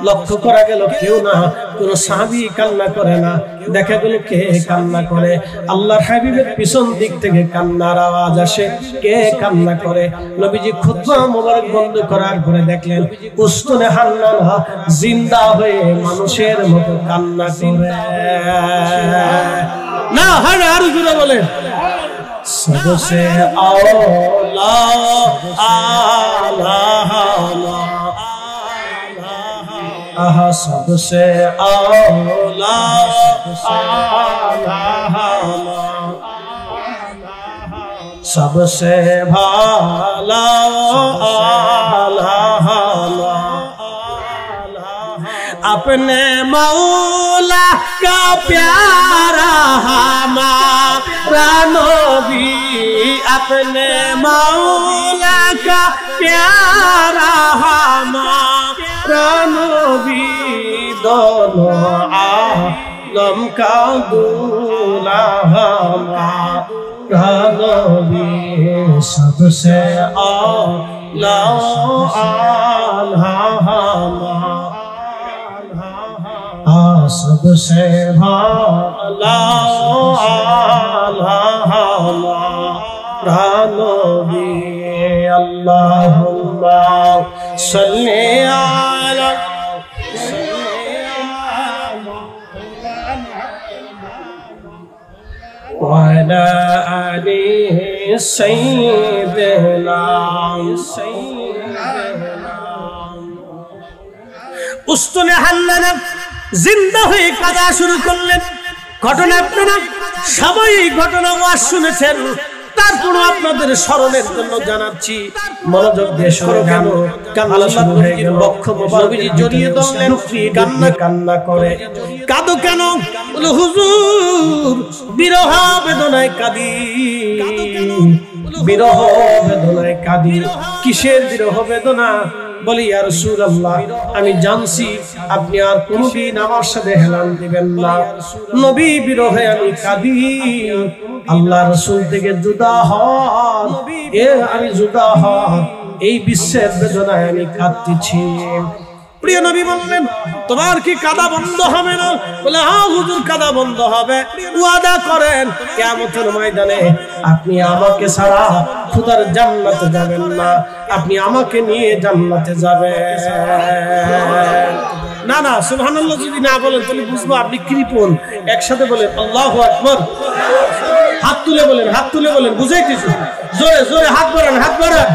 লক্ষ্য করা গেল কেউ না, কোন সাহাবী কান্না করে না। দেখা গেল কে কান্না করে? আল্লাহর হাবিবের পিছন দিক থেকে কান্নার আওয়াজ আসে। কে কান্না করে? নবীজি খুতবা মোবারক বন্ধ করার পরে দেখলেন উস্তুনে হান্নানা জিন্দা হয়ে মানুষের মতো কান্না করে। না হয় আরো জোরে বলেন, सबसे औला आहा सबसे औला सबसे भाला अपने मौला का प्यारा हमारा नबी, अपने मौला का प्यारा हमारा नबी, दोनों आलम का दूल्हा हमारा नबी, सबसे आला सबसे भाला नबी। अल्लाहुम्मा सल्ली अला वअला आलि सय्यिदना। उस्तुने हान्नाना জিন্দা হয়ে কাঁদা শুরু করলেন। ঘটনা আপনারা সবাই ঘটনা ওয়াজ শুনেছেন, তারপরও আপনাদের স্মরণের জন্য জানাচ্ছি, মনোযোগ দিয়ে শুনে কেন কান্না শুরু হয়ে গেল। বক্ষ নবীজি জড়িয়ে ধরলেন, কান্না কান্না করে। কাঁদো কেন? বলে হুজুর বিরহ বেদনায় কাঁদি, বিরহ বেদনায় কাঁদি। কিসের বিরহ বেদনা? বলি ইয়া রাসূলুল্লাহ, আমি জানছি আপনি আর কোনদিন আমার সাথে হেলাল দিবেন না। নবী বিরহে আমি কাঁদি, আল্লাহ রাসূল থেকে জুদা হন, আমি জুদা হন, এই বিশ্বের বেদনায় আমি কাঁদতেছি। প্রিয় নবী বললেন, তোমার কি কাঁদা বন্ধ হবে না? বলে হ্যাঁ হুজুর কাঁদা বন্ধ হবে। ওয়াদা করেন কিয়ামতের ময়দানে আপনি আমাকে ছাড়া খোদার জান্নাতে যাবেন না, আপনি আমাকে নিয়ে জান্নাতে যাবেন। না না সুবহানাল্লাহ যদি না বলেন তাহলে বুঝবো আপনি কৃপণ। একসাথে বলেন আল্লাহু আকবার, হাত তুলে বলেন, হাত তুলে বলেন, বুঝাইতেছি। জোরে জোরে হাত বাড়ান, হাত বাড়ান,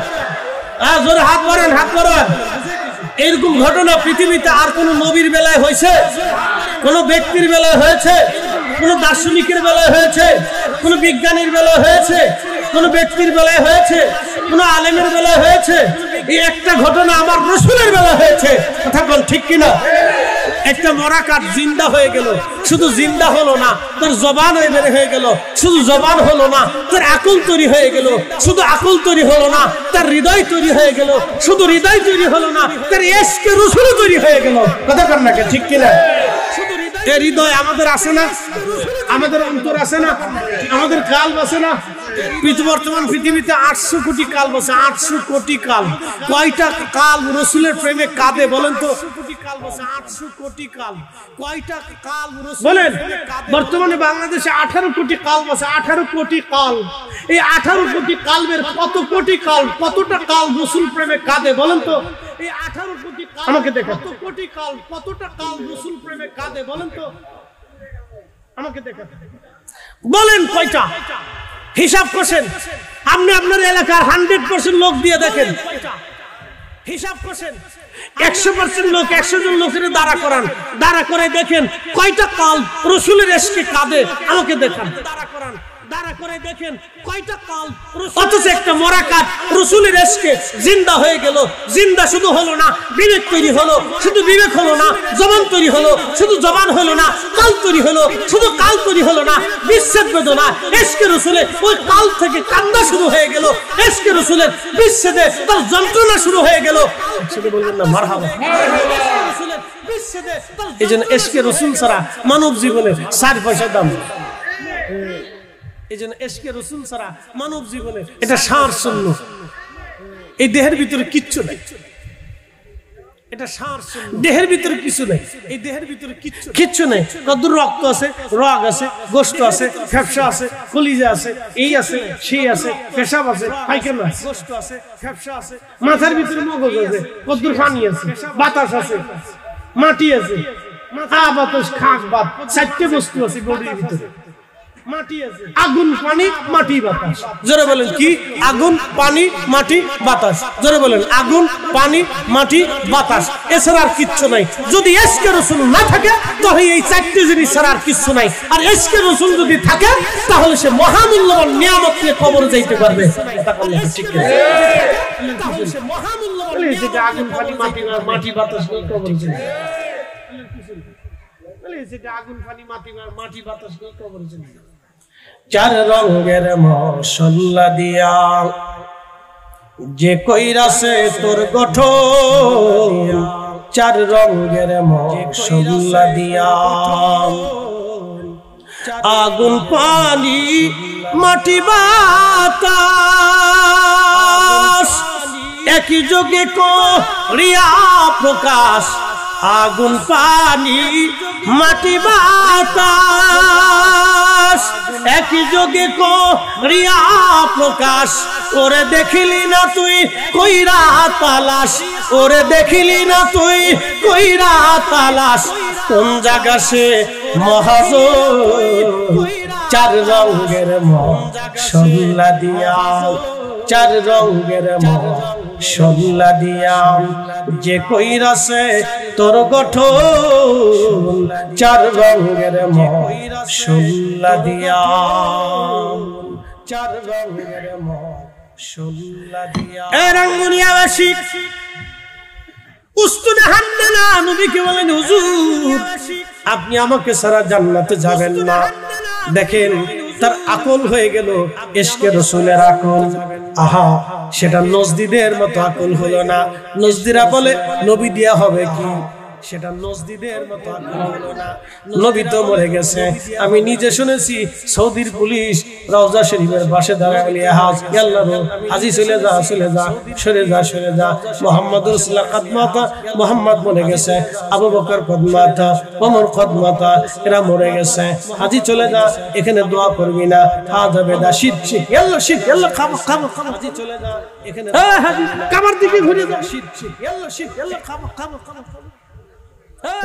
জোরে হাত বাড়ান, হাত বাড়ান। এরকম ঘটনা পৃথিবীতে আর কোন নবীর বেলায় হয়েছে? কোন ব্যক্তির বেলায় হয়েছে? কোন দার্শনিকের বেলায় হয়েছে? কোন বিজ্ঞানীর বেলায় হয়েছে? কোন ব্যক্তির বেলায় হয়েছে? কোন আলেমের বেলায় হয়েছে? এই একটা ঘটনা আমার রাসূলের বেলায় হয়েছে। কথা বল ঠিক কিনা? একটা মরা কাঠ জিন্দা হয়ে গেল, শুধু জিন্দা হলো না, তোর জবান বের হয়ে গেল, শুধু জবান হলো না, তোর আকল তৈরি হয়ে গেল, শুধু আকল তৈরি হলো না, তার হৃদয় তৈরি হয়ে গেল, শুধু হৃদয় তৈরি হলো না, তার ইশকে রাসূল তৈরি হয়ে গেল। কথা কার নাকি ঠিক কিনা? এই হৃদয় আমাদের আছে না, আমাদের অন্তর আছে না, আমাদের কাল্ব আছে না। বর্তমান পৃথিবীতে 800 কোটি কাল্ব আছে, 800 কোটি কাল্ব। কয়টা কাল্ব রাসূলের প্রেমে কাঁদে বলেন তো? 800 কোটি কাল্ব। কয়টা কাল্ব বলেন? বর্তমানে বাংলাদেশে 18 কোটি কাল্ব আছে, 18 কোটি কাল্ব। এই 18 কোটি কাল্বের কত কোটি কাল্ব, কতটা কাল্ব রাসূল প্রেমে কাঁদে বলেন তো? এই 18 কোটি কাল্ব আমাকে দেখেন, কত কোটি কাল্ব, কতটা কাল্ব রাসূল প্রেমে কাঁদে বলেন তো? আমাকে দেখেন, বলেন কয়টা? হিসাব করছেন আপনি আপনার এলাকার 100% লোক দিয়ে দেখেন, হিসাব করছেন 100% লোক, 100 জন লোকের দাঁড়া করান, দাঁড়া করে দেখেন কয়টা কাল রাসূলের ইশকে কাঁদে। আমাকে দেখান, দাঁড়া করান, দাঁড়া করে দেখেন কয়টা কাল। অথচ একটা মরা কাঠ রাসূলের ইশকে জিন্দা হয়ে গেল। জিন্দা শুধু হলো না, বিবেক তৈরি হলো, শুধু বিবেক হলো না, জবান তৈরি হলো, শুধু জবান হলো না, কাল তৈরি হলো, শুধু কাল তৈরি হলো না, বিচ্ছেদ বেদনা ইশকে রাসূলের ওই কাল থেকে কান্না শুরু হয়ে গেল। ইশকে রাসূলের বিচ্ছেদে তার যন্ত্রণা শুরু হয়ে গেল। শুধু বললেন না মারহাবা। এই জন্য ইশকে রাসূল ছাড়া মানব জীবনে 4 পয়সা দাম। এই জন্য ইশকে রাসূল ছাড়া মানব জীবনে এটা সার শূন্য। এই দেহের ভিতরে কিচ্ছু নাই, এটা সার শূন্য। দেহের ভিতরে কিছু নাই, এই দেহের ভিতরে কিচ্ছু নাই। কত রক্ত আছে, রগ আছে, গোশত আছে, ফেফসা আছে, কলিজা আছে, এই আছে, সেই আছে, পেশাব আছে, পায়খানা আছে, গোশত আছে, ফেফসা আছে, মাথার ভিতরে মগজ আছে, কত পানি আছে, বাতাস আছে, মাটি আছে, বাতাস, খাক, বাত, 4টে বস্তু আছে বডির ভিতরে। মাটি আছে, আগুন, পানি, মাটি, বাতাস। জোরে বলেন কি? আগুন, পানি, মাটি, বাতাস। জোরে বলেন আগুন, পানি, মাটি, বাতাস। এছাড়া আর কিচ্ছু নাই। যদি ইশকে রাসূল না থাকে তাহলে এই 4টে জিনিস ছাড়া আর কিচ্ছু নাই। আর ইশকে রাসূল যদি থাকে তাহলে সে মহামূল্যবান নিয়ামত নিয়ে কবরে যাইতে পারবে। কথা বলেন ঠিক কি? তাহলে সে মহামূল্যবান নিয়ামত, আগুন, পানি, মাটি, বাতাস নিয়ে কবরে যাবে। আগুন, পানি, মাটি, বাতাস নিয়ে কবরে যাবে। 4 রঙের মশলা দিয়া যে কইরাছে তোর গঠন, 4 রঙের মশলা দিয়া আগুন, পানি, মাটি, বাতাস একই যোগে করিয়া প্রকাশ। আগুন, পানি, মাটি, বাতাস একই যোগে করিয়া প্রকাশ। ওরে দেখিলি না তুই কইরা তালাশ, ওরে দেখিলি না তুই কইরা তালাশ, কোন জায়গা সে মহাজন। 4 রঙের মশলা দিয়া, 4 রঙের মশলা দিয়া যে কইরাছে তোর গঠন, 4 রঙের মশলা দিয়া, 4 রঙের মশলা দিয়া। এ রাঙ্গুনিয়াবাসী, উস্তুনে হান্নানা নবীকে বলেন হুজুর আপনি আমাকে ছাড়া জান্নাতে যাবেন না। দেখেন তার আকল হয়ে গেল ইশকে রাসূলের আকল। আহা, সেটা নজদিদের মতো আকল হলো না। নজদিরা বলে নবী দিয়া হবে কি, সেটা নজদিদের মতো আকল হলো না। নবী তো মরে গেছে। আমি নিজে শুনেছি সৌদির পুলিশ রওজা শরীফের পাশে দাঁড়ায় বলি আল্লাহ হাজি চলে যা, চলে যা, সরে যা, সরে যা। মুহাম্মদ রাসূলুল্লাহ কদমাতা, মুহাম্মদ মরে গেছে। আবু বকর কদমাতা, ওমর কদমাতা, এরা মরে গেছে। হাজি চলে যা, এখানে দোয়া করবি না, খাওয়া যাবে না, শীত শীত, আল্লাহ শীত, আল্লাহ খাবো খাবো খাবো। হাজি চলে যা, এখানে হাজি কাবার দিকে ঘুরে যা, শীত শীত, আল্লাহ শীত, আল্লাহ খাবো খাবো খাবো খাবো।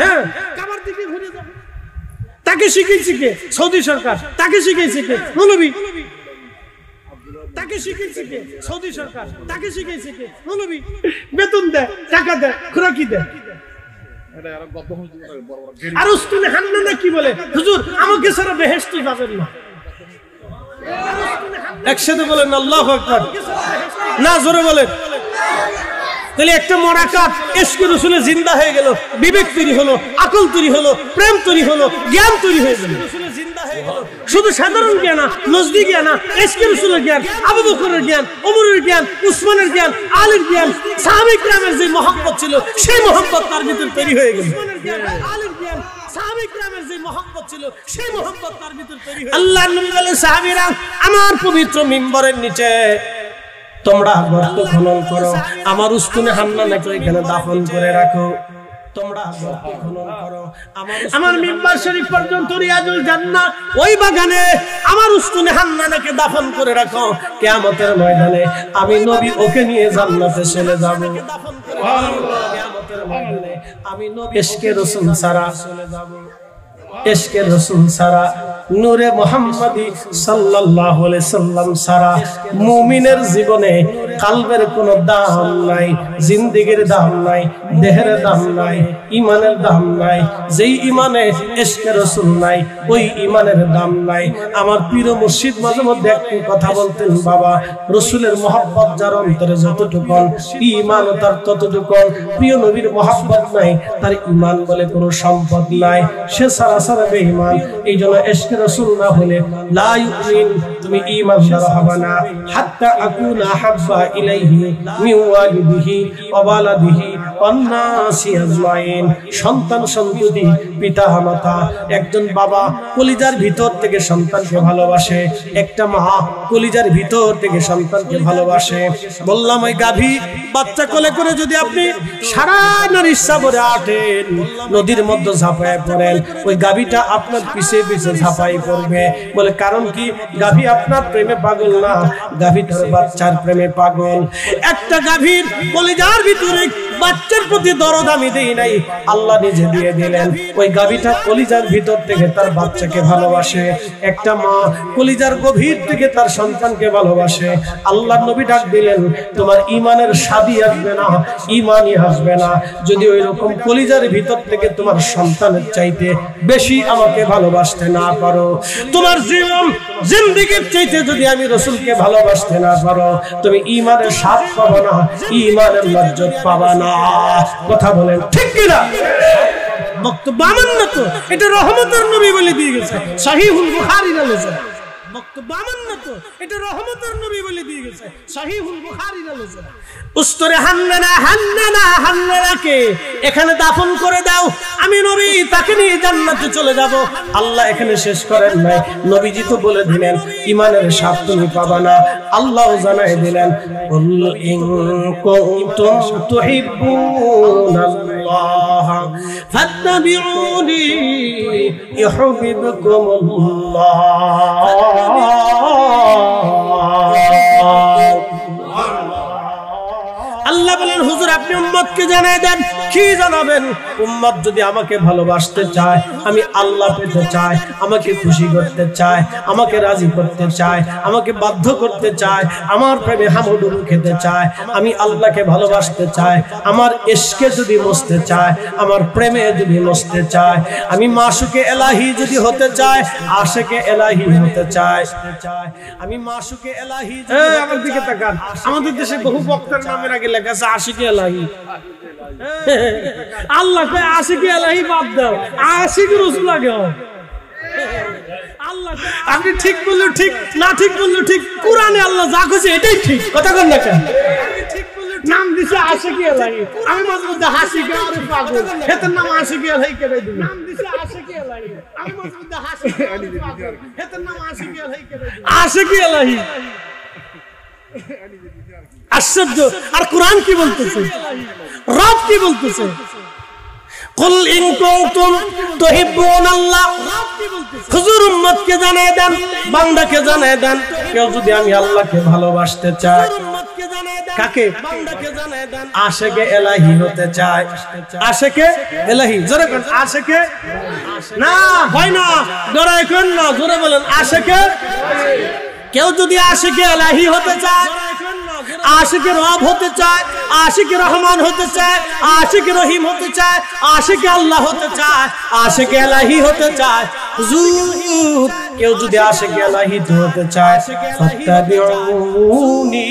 হ্যাঁ, কাবার দিকে ঘুরে যাবে। তাকে শিখিয়েছে কে? সৌদি সরকার। তাকে শিখিয়েছে কে? মৌলবী। তাকে শিখিয়েছে কে? সৌদি সরকার। তাকে শিখিয়েছে কে? মৌলবী। বেতন দেয়, টাকা দেয়, খোরাকি দেয়। আর উস্তুনে হান্নানা কি বলে? হুজুর আমাকে ছাড়া বেহেশতে যাবেন না। একসাথে বলেন আল্লাহু আকবার। না, জোরে বলেন। তাহলে একটা মরা কাঠ ইশকে রাসূলে জিন্দা হয়ে গেল, বিবেক তৈরি হলো, আকল তৈরি হলো, প্রেম তৈরি হলো, জ্ঞান তৈরি হয়ে গেল। শুধু সাধারণ জ্ঞান না, নজদি জ্ঞান না, ইশকে রাসূলের জ্ঞান, আবু বকরের জ্ঞান, ওমরের জ্ঞান, উসমানের জ্ঞান, আলীর জ্ঞান, সাহাবায়ে কিরামের যে মহব্বত ছিল সেই মহব্বত তার ভিতরে তৈরি হয়ে গেল। আলীর জ্ঞান, সাহাবায়ে কিরামের যে মহব্বত ছিল সেই মহব্বত তার ভিতরে তৈরি হয়ে গেল। আল্লাহর নবী বলেন, সাহাবীরা আমার পবিত্র মিম্বরের নিচে তোমরা গর্ত খনন করো, আমার উস্তুনে হান্নানাকে এখানে দাফন করে রাখো। তোমরা গর্ত খনন করো, আমার মিম্বার শরীফ পর্যন্ত রিয়াজুল জান্নাহ ওই বাগানে আমার উস্তুনে হান্নানাকে দাফন করে রাখো। কিয়ামতের ময়দানে আমি নবী ওকে নিয়ে জান্নাতে চলে যাব। সুবহানাল্লাহ। কিয়ামতের ময়দানে আমি নবী ইশকে রাসূল ছাড়া চলে যাব। ইশকে রাসূল ছাড়া, নূরে মুহাম্মাদি সাল্লাল্লাহু আলাইহি সাল্লাম ছাড়া মুমিনের জীবনে কলবের কোনো দাম নাই, জিন্দেগীর দাম নাই, দেহের দাম নাই, ঈমানের দাম নাই। যেই ঈমানে ইশকে রাসূল নাই ওই ঈমানের দাম নাই। আমার পীর মুর্শিদ মাঝে মধ্যে একটু কথা বলতেন, বাবা রাসূলের মহব্বত যার অন্তরে যতটুকু, ঈমানও তার ততটুকু। প্রিয় নবীর মহব্বত নাই, তার ঈমান বলে কোনো সম্পদ নাই, সে সারা সারা বেঈমান। এই জন্য ইশকে রাসূল না হলে লা ইউমিন, তুমি ঈমানদার হবে না। হাত্তা আকুনা হাব্বা ইলাইহি মিন ওয়ালিদিহি ওয়া ওয়ালাদিহি ওয়ান নাসি আজমাইন। সন্তান সন্ততি, পিতা মাতা, একজন বাবা কলিজার ভিতর থেকে সন্তানকে ভালোবাসে, একটা মা কলিজার ভিতর থেকে সন্তানকে ভালোবাসে। বললাম ওই গাভী বাচ্চা কোলে করে যদি আপনি সারা নারীর সাবরে আটেন, নদীর মধ্যে ঝাঁপায় পড়েন, ওই গাভীটা আপনার পিছে পিছে ঝাঁপাই পড়বে। বলে কারণ কি? গাভী আপনার প্রেমে পাগল না, গাভী তার বাচ্চার প্রেমে পাগল। একটা গাভীর কলিজার ভিতরে বাচ্চার প্রতি দরদ আমি দেই নাই, আল্লাহ নিজে দিয়ে দিলেন। ওই গাভীটা কলিজার ভিতর থেকে তার বাচ্চাকে ভালোবাসে। একটা মা কলিজার গভীর থেকে তার সন্তানকে ভালোবাসে। আল্লাহ নবী ডাক দিলেন, তোমার ঈমানের স্বাদই আসবে না, ঈমানই আসবে না যদি ওই রকম কলিজার ভিতর থেকে তোমার সন্তানের চাইতে বেশি আমাকে ভালোবাসতে না পারো। তোমার জীবন জিন্দেগীর চাইতে যদি আমি রাসূলকে ভালোবাসতে না পারো, তুমি ঈমানের স্বাদ পাবে না, ঈমানের লজ্জত পাবে না। কথা বলেন ঠিক কি না? বক্তব্য আমার না তো, এটা রহমতের নবী বলে দিয়ে গেছে, সহিহুল বুখারীর আলোচনা। বক্তব্য আমার না তো, এটা রহমতের নবী বলে দিয়ে গেছে, সহিহুল বুখারীর আলোচনা। উস্তরে হান্নানা হান্নানা হান্নানাকে এখানে দাফন করে দাও, আমি নবী তাকে নিয়ে জান্নাতে চলে যাব। আল্লাহ এখানে শেষ করেন নাই, নবীজি তো বলে দিলেন ঈমানের স্বাদ তুমি পাবা না। আল্লাহও জানাই দিলেন, কুল ইন কুনতুম তুহিব্বুনাল্লাহ ফাত্তাবিউনি ইউহিব্বুকুমুল্লাহ। আল্লাহ বলেন, হুজুর আপনি উম্মতকে জানায় দেন। কি জানাবেন? উম্মত যদি আমাকে ভালোবাসতে চায়, আমি আল্লাহ পেতে চাই, আমাকে খুশি করতে চায়, আমাকে রাজি করতে চায়, আমাকে বাধ্য করতে চায়, আমার প্রেমে হামুডুরু খেতে চায়, আমি আল্লাহকে ভালোবাসতে চাই, আমার ইশকে যদি মস্তে চায়, আমার প্রেমে যদি মস্তে চায়, আমি মাশুকে এলাহি যদি হতে চায়, আশিকে এলাহি হতে চায়, আমি মাশুকে এলাহি। আমার দিকে তাকান, আমাদের দেশে বহু বক্তার নামের আগে লেখা আছে আশিকে এলাহি। আল্লাহ কয় আশিকে এলাহি বাদ দাও, আশিকে রাসূল আগে হও। আল্লাহ আপনি ঠিক বললো ঠিক, না ঠিক বললো ঠিক, কোরআনে আল্লাহ যা কইছে এটাই ঠিক। কথা কন না কেন? নাম দিছে আশিকে এলাহি, আমি মাঝে মধ্যে হাসি কে আরে পাগল, এটার নাম আশিকে এলাহি কে দেই? নাম দিছে আশিকে এলাহি, আমি মাঝে মধ্যে হাসি কে আরে পাগল, এটার নাম আশিকে এলাহি কে দেই? আশিকে এলাহি। আশ্চর্য! আর কোরআন কি বলতেছে, রব কি বলতেছে? কুল ইন কুনতুম তুহিব্বুনাল্লাহ। হুজুর উম্মতকে জানায় দেন, বান্দাকে জানায় দেন, কেউ যদি আমি আল্লাহকে ভালোবাসতে চায়, কাকে? বান্দাকে জানায় দেন, আশিকে এলাহি হতে চায়, আশিকে এলাহি। জোরে বলেন আশিকে। না হয় না, জোরে কোন না, জোরে বলেন আশিকে। কেউ যদি আশিকে এলাহি হতে চায়, আশিকে রব হতে চায়, আশিকে রহমান হতে চায়, আশিকে রহিম হতে চায়, আশিকে আল্লাহ হতে চায়, আশিকে এলাহি হতে চায়, হুজুর কেউ যদি আশিকে ইলাহি হতে চায় ফাত্তাবিউনি,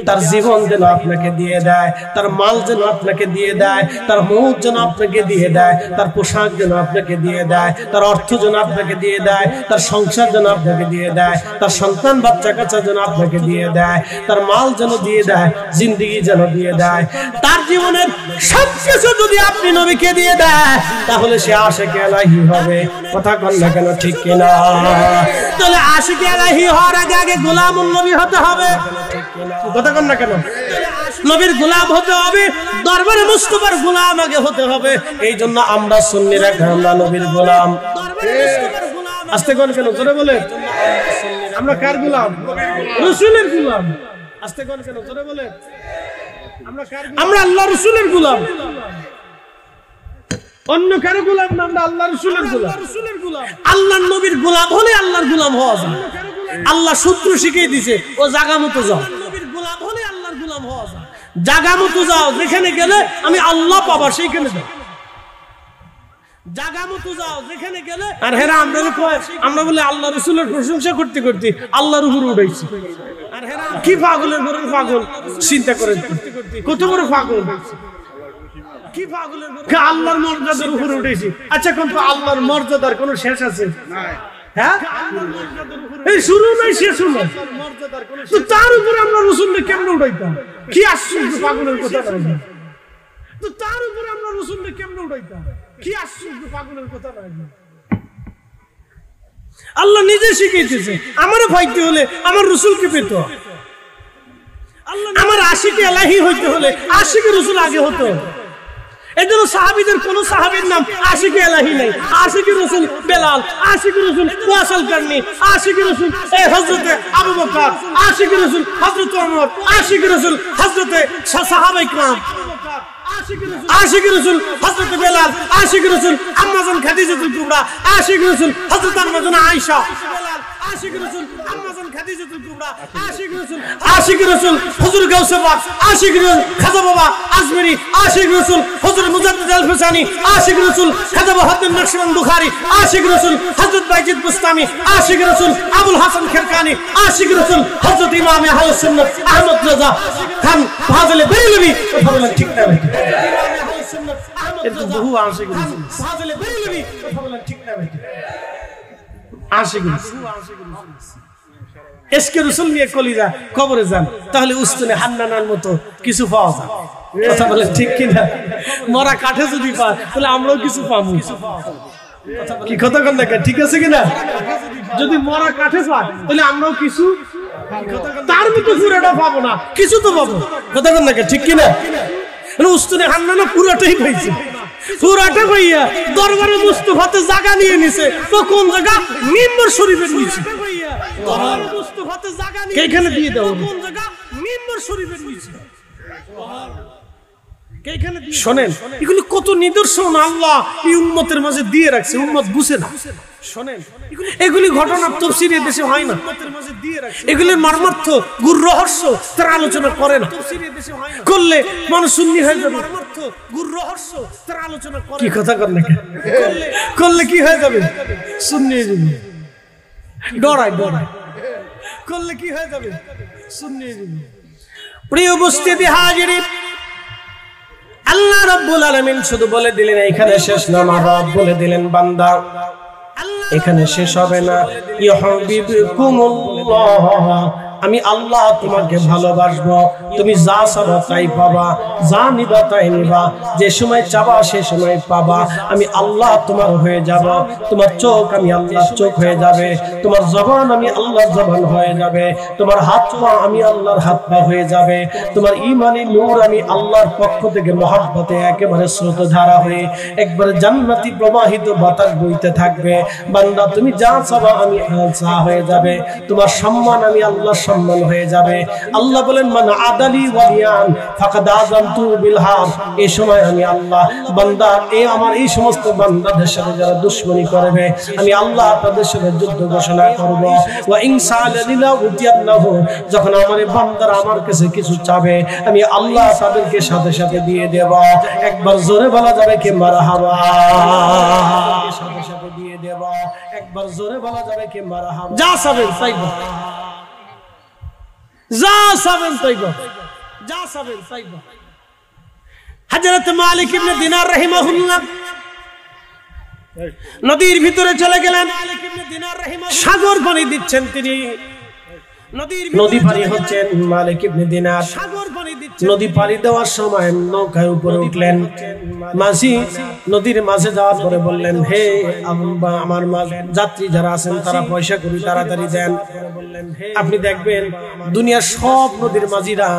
তার জীবন যেন আপনাকে দিয়ে দেয়, তার মাল যেন আপনাকে দিয়ে দেয়, তার মুখ যেন আপনাকে দিয়ে দেয়, তার পোশাক যেন আপনাকে দিয়ে দেয়, তার অর্থ যেন আপনাকে দিয়ে দেয়, তার সংসার যেন আপনাকে দিয়ে দেয়, তার সন্তান বাচ্চা কাচ্চা যেন আপনাকে দিয়ে দেয়, তার মাল যেন দিয়ে দেয়, জিন্দেগি যেন দিয়ে দেয়, তার জীবনের সবকিছু যদি আপনি নবীকে দিয়ে দেয় তাহলে সে আশিকে ইলাহি হবে। কথা বল না কেন, ঠিক কিনা? তাহলে আশিকে ইলাহি হওয়ার আগে আগে গোলামুন নবী হতে হবে। কথা বল না কেন? নবীর গোলাম হতে হবে, দরবারে মুস্তাফার গোলাম আগে হতে হবে। এই জন্য আমরা সুন্নিরা আমরা নবীর গোলাম। আস্তে কোন কেন জোরে বলে, আমরা কার গোলাম? রাসূলের গোলাম। আস্তে কোন কেন জোরে বলে, আমরা আল্লাহ রাসূলের গোলাম, অন্য কারো গোলাম না, আমরা আল্লাহ রাসূলের গোলাম। আল্লাহর নবীর গোলাম হলে আল্লাহর গোলাম হওয়া যায়। আল্লাহ সূত্র শিখিয়ে দিয়েছে, ও জায়গা মতো যাও। নবীর গোলাম হলে আল্লাহর গোলাম হওয়া যায়। জায়গা মতো যাও, যেখানে গেলে আমি আল্লাহ পাবা সেইখানে যাও। জায়গা মতো যাও, যেখানে গেলে। আর হেরা আমরা বলে আল্লাহ রাসূলের প্রশংসা করতে করতে আল্লাহর উপরে উঠাইছি। আর হেরা কি পাগলের ঘরের পাগল, চিন্তা করে কত বড় পাগল, কি পাগলের ঘরে আল্লাহর মর্যাদার উপরে উঠেছি। আচ্ছা কোন আল্লাহর মর্যাদার কোনো শেষ আছে? হ্যাঁ, এই শুরু নাই শেষ নাই। তো তার উপরে আমরা রাসূলকে কেমনে উঠাইতাম? কি আশ্চর্য পাগলের কথা না। তো তার উপরে আমরা রাসূলকে কেমনে উঠাইতাম? কি আশ্চর্য পাগলের কথা না। আল্লাহ নিজে শিখিয়েছে, আমার ভাইতে হলে আমার রাসূলকে পেত। আমার আশিকে ইলাহি হইতে হলে আশিকে রাসূল আগে হতো। এজন্য সাহাবীদের কোন সাহাবীর নাম আশিকে ইলাহি নাই। আশিকে রাসূল বেলাল, আশিকে রাসূল ওয়াসাল কারনি, আশিকে রাসূল হযরতে আবু বকর, আশিকে রাসূল হযরত ওমর, আশিকে রাসূল হযরতে সাহাবায়ে কিরাম, আশিকে রাসূল হযরত বেলাল, আশিকে রাসূল আম্মা জান খাদিজাতুল কুবরা, আশিকে রাসূল হযরত আম্মা জান আয়েশা, আশিকে রাসূল আম্মা জান খাদিজাতুল কুবরা, আশিকে রাসূল হুজুর গাউসে পাক, আশিকে রাসূল খাজা বাবা আজমেরি, আশিকে রাসূল হুজুর মুজাদ্দিদ আল ফসানি, আশিকে রাসূল খাজা হাতেম নকশবন্দ বুখারী, আশিকে রাসূল হযরত বাইজিদ বুস্তামি, আশিকে রাসূল আবুল হাসান খেরকানি, আশিকে রাসূল হযরত ইমাম আহলুস সুন্নাত আহমদ রাজা খান ফাজলে বেরেলভী। কথা ঠিক না? এত বহু আশিক রাসূল ফাজলে বেরেলভী। কথা ঠিক না? আশিক রাসূল এসকে রাসূল নিয়ে কলিজা কবরে যান, তাহলে উস্তুনে হান্নানার মতো কিছু পাওয়া যায়। কথা বলে ঠিক কিনা? মরা কাঠে যদি পায় তাহলে আমরাও কিছু পাবো। কি কথা কন না, ঠিক আছে কিনা? যদি মরা কাঠে পায় তাহলে আমরাও কিছু, তার মতো পুরোটা পাবো না, কিছু তো পাবো। কথা কন না, ঠিক কিনা? উস্তুনে হান্নানা পুরোটাই পাইছে, পুরাটা ভাইয়া দরবারে মুস্তাফাতে জায়গা নিয়ে নিছে। তো কোন জায়গা? মিম্বর শরীফের নিচে। দরবারে মুস্তাফাতে জায়গা নিয়ে এইখানে দিয়ে দাও। কোন জায়গা? মিম্বর শরীফের নিচে। এইখানে দিয়ে শুনেন, এগুলি কত নিদর্শন আল্লাহ এই উম্মতের মাঝে দিয়ে রাখছে, উম্মত বুঝে না। শুনেন, এগুলি ঘটনা তাফসীরে দেশে হয় না। এগুলি মর্মার্থ গুর রহস্য তার আলোচনা করে না। করলে মানুষ সুন্নি হয়ে যাবে। গুর রহস্য তার আলোচনা করে। কি কথা কর না, করলে কি হয়ে যাবে? সুন্নি হয়ে যাবে। ডরাই করলে কি হয়ে যাবে? সুন্নি হয়ে যাবে। প্রিয় উপস্থিতি হাজিরিন, আল্লাহ রাব্বুল আলামিন শুধু বলে দিলেন এখানে শেষ না, আমার রব বলে দিলেন বান্দা এখানে শেষ হবে না। ইউহিব্বুকুমুল্লাহ, আমি আল্লাহ তোমাকে ভালোবাসবো। তুমি যা চাবা তাই পাবা, যা নিবা তাই নিবা, যে সময় চাবা সে সময় পাবা। আমি আল্লাহ তোমার হয়ে যাব। তোমার চোখ আমি আল্লাহর চোখ হয়ে যাবে, তোমার জবান আমি আল্লাহর জবান হয়ে যাবে, তোমার হাত পা আমি আল্লাহর হাত পা হয়ে যাবে, তোমার ঈমানি নূর আমি আল্লাহর পক্ষ থেকে মহব্বতে একেবারে স্রোতধারা হয়ে একবারে জান্নাতি প্রবাহিত বাতাস বইতে থাকবে। বান্দা তুমি যা চাবা আমি চা হয়ে যাবে, তোমার সম্মান আমি আল্লাহর সম্মান হয়ে যাবে। আল্লাহ বলেন মান আদালি ওয়ালিয়ান ফাকাদ আযামতু বিল হার। এই সময় আমি আল্লাহ বান্দা আমার এই সমস্ত বান্দাদের সাথে যারা দুশমনি করবে আমি আল্লাহ তাদের সাথে যুদ্ধ ঘোষণা করব। ওয়া ইন সালালিনা উতিয়ান্নাহু, যখন আমার বান্দারা আমার কাছে কিছু চাবে আমি আল্লাহ তাদেরকে সাথে সাথে দিয়ে দেব। একবার জোরে বলা যাবে কি মারহাবা? সাথে সাথে দিয়ে দেব। একবার একবার জোরে বলা যাবে কি মারহাবা? যা চাবেন তাই পাবেন, যা চাবেন তাই পাবেন, যা চাবেন তাই পাবেন। হযরত মালিক ইবনে দিনার রাহিমাহুল্লাহ নদীর ভিতরে চলে গেলেন, সাগর পানি দিচ্ছেন তিনি, নদী পানি হচ্ছেন মালিক ইবনে দিনার। নদী পানি দেওয়ার সময় নৌকায় উপরে উঠলেন, মাঝি নদীর মাঝে যাওয়ার পরে বললেন, হে আমার যাত্রী যারা আছেন তারা পয়সা করি তাড়াতাড়ি দেন। আপনি দেখবেন দুনিয়ার সব নদীর মাঝিরা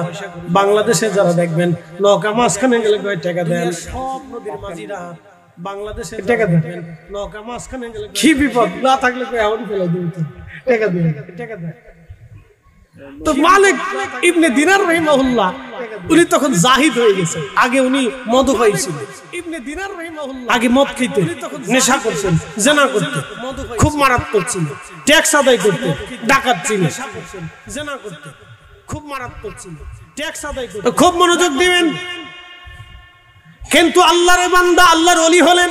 বাংলাদেশে যারা দেখবেন নৌকা মাঝখানে গেলে কয় টাকা দেন, সব নদীর মাঝিরা বাংলাদেশে টাকা দেন, নৌকা মাঝখানে গেলে কি বিপদ না থাকলে এখন ফেলে দিতে টাকা দেন, টাকা দেন। তো মালিক ইবনে দিনার রাহিমাহুল্লাহ উনি তখন জাহিদ হয়ে গেছে। আগে উনি মদ খাইছিলেন, ইবনে দিনার রাহিমাহুল্লাহ আগে মদ খেতেন, নেশা করতেন, জিনা করতেন, খুব মারাত্মক ছিল, ট্যাক্স আদায় করতেন, ডাকাত ছিলেন, জিনা করতেন, খুব মারাত্মক ছিল, ট্যাক্স আদায় করতেন, খুব মনোযোগ দিবেন। কিন্তু আল্লাহর বান্দা আল্লাহর ওলি হলেন,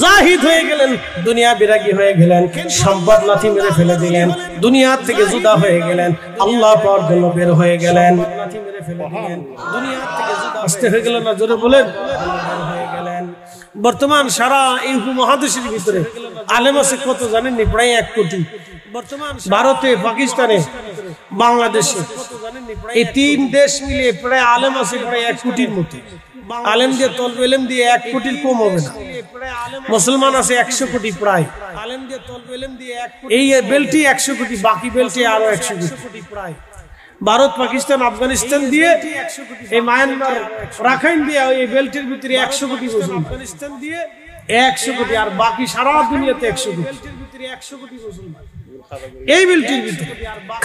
জাহিদ হয়ে গেলেন, দুনিয়া বিরাগী হয়ে গেলেন, সম্পদ লাথি মেরে ফেলে দিলেন, দুনিয়া থেকে জুদা হয়ে গেলেন, আল্লাহ পাওয়ার জন্য বের হয়ে গেলেন, লাথি মেরে ফেলে দিলেন, দুনিয়া থেকে জুদা আসতে হয়ে গেল না, জোরে বলেন, হয়ে গেলেন। বর্তমান সারা এই উপমহাদেশের ভিতরে আলেম আছে কত জানেননি? প্রায় 1 কোটি। বর্তমান ভারতে, পাকিস্তানে, বাংলাদেশে এই 3 দেশ মিলে প্রায় আলেম আছে প্রায় 1 কোটির মতো। আলেম দিয়ে তলব ইলম দিয়ে 1 কোটির কম হবে না। মুসলমান আছে 100 কোটি প্রায়। আলেম দিয়ে তলব ইলম দিয়ে 1 কোটি, এই বেল্টে 100 কোটি, বাকি বেল্টে আরো 100 কোটি প্রায়। ভারত, পাকিস্তান, আফগানিস্তান দিয়ে এই মায়ানমার, রাখাইন দিয়ে এই বেল্টের ভিতরে 100 কোটি মুসলমান, আফগানিস্তান দিয়ে 100 কোটি, আর বাকি সারা দুনিয়াতে 100 কোটি, বেল্টের ভিতরে 100 কোটি মুসলমান। এই বেল্টের ভিতরে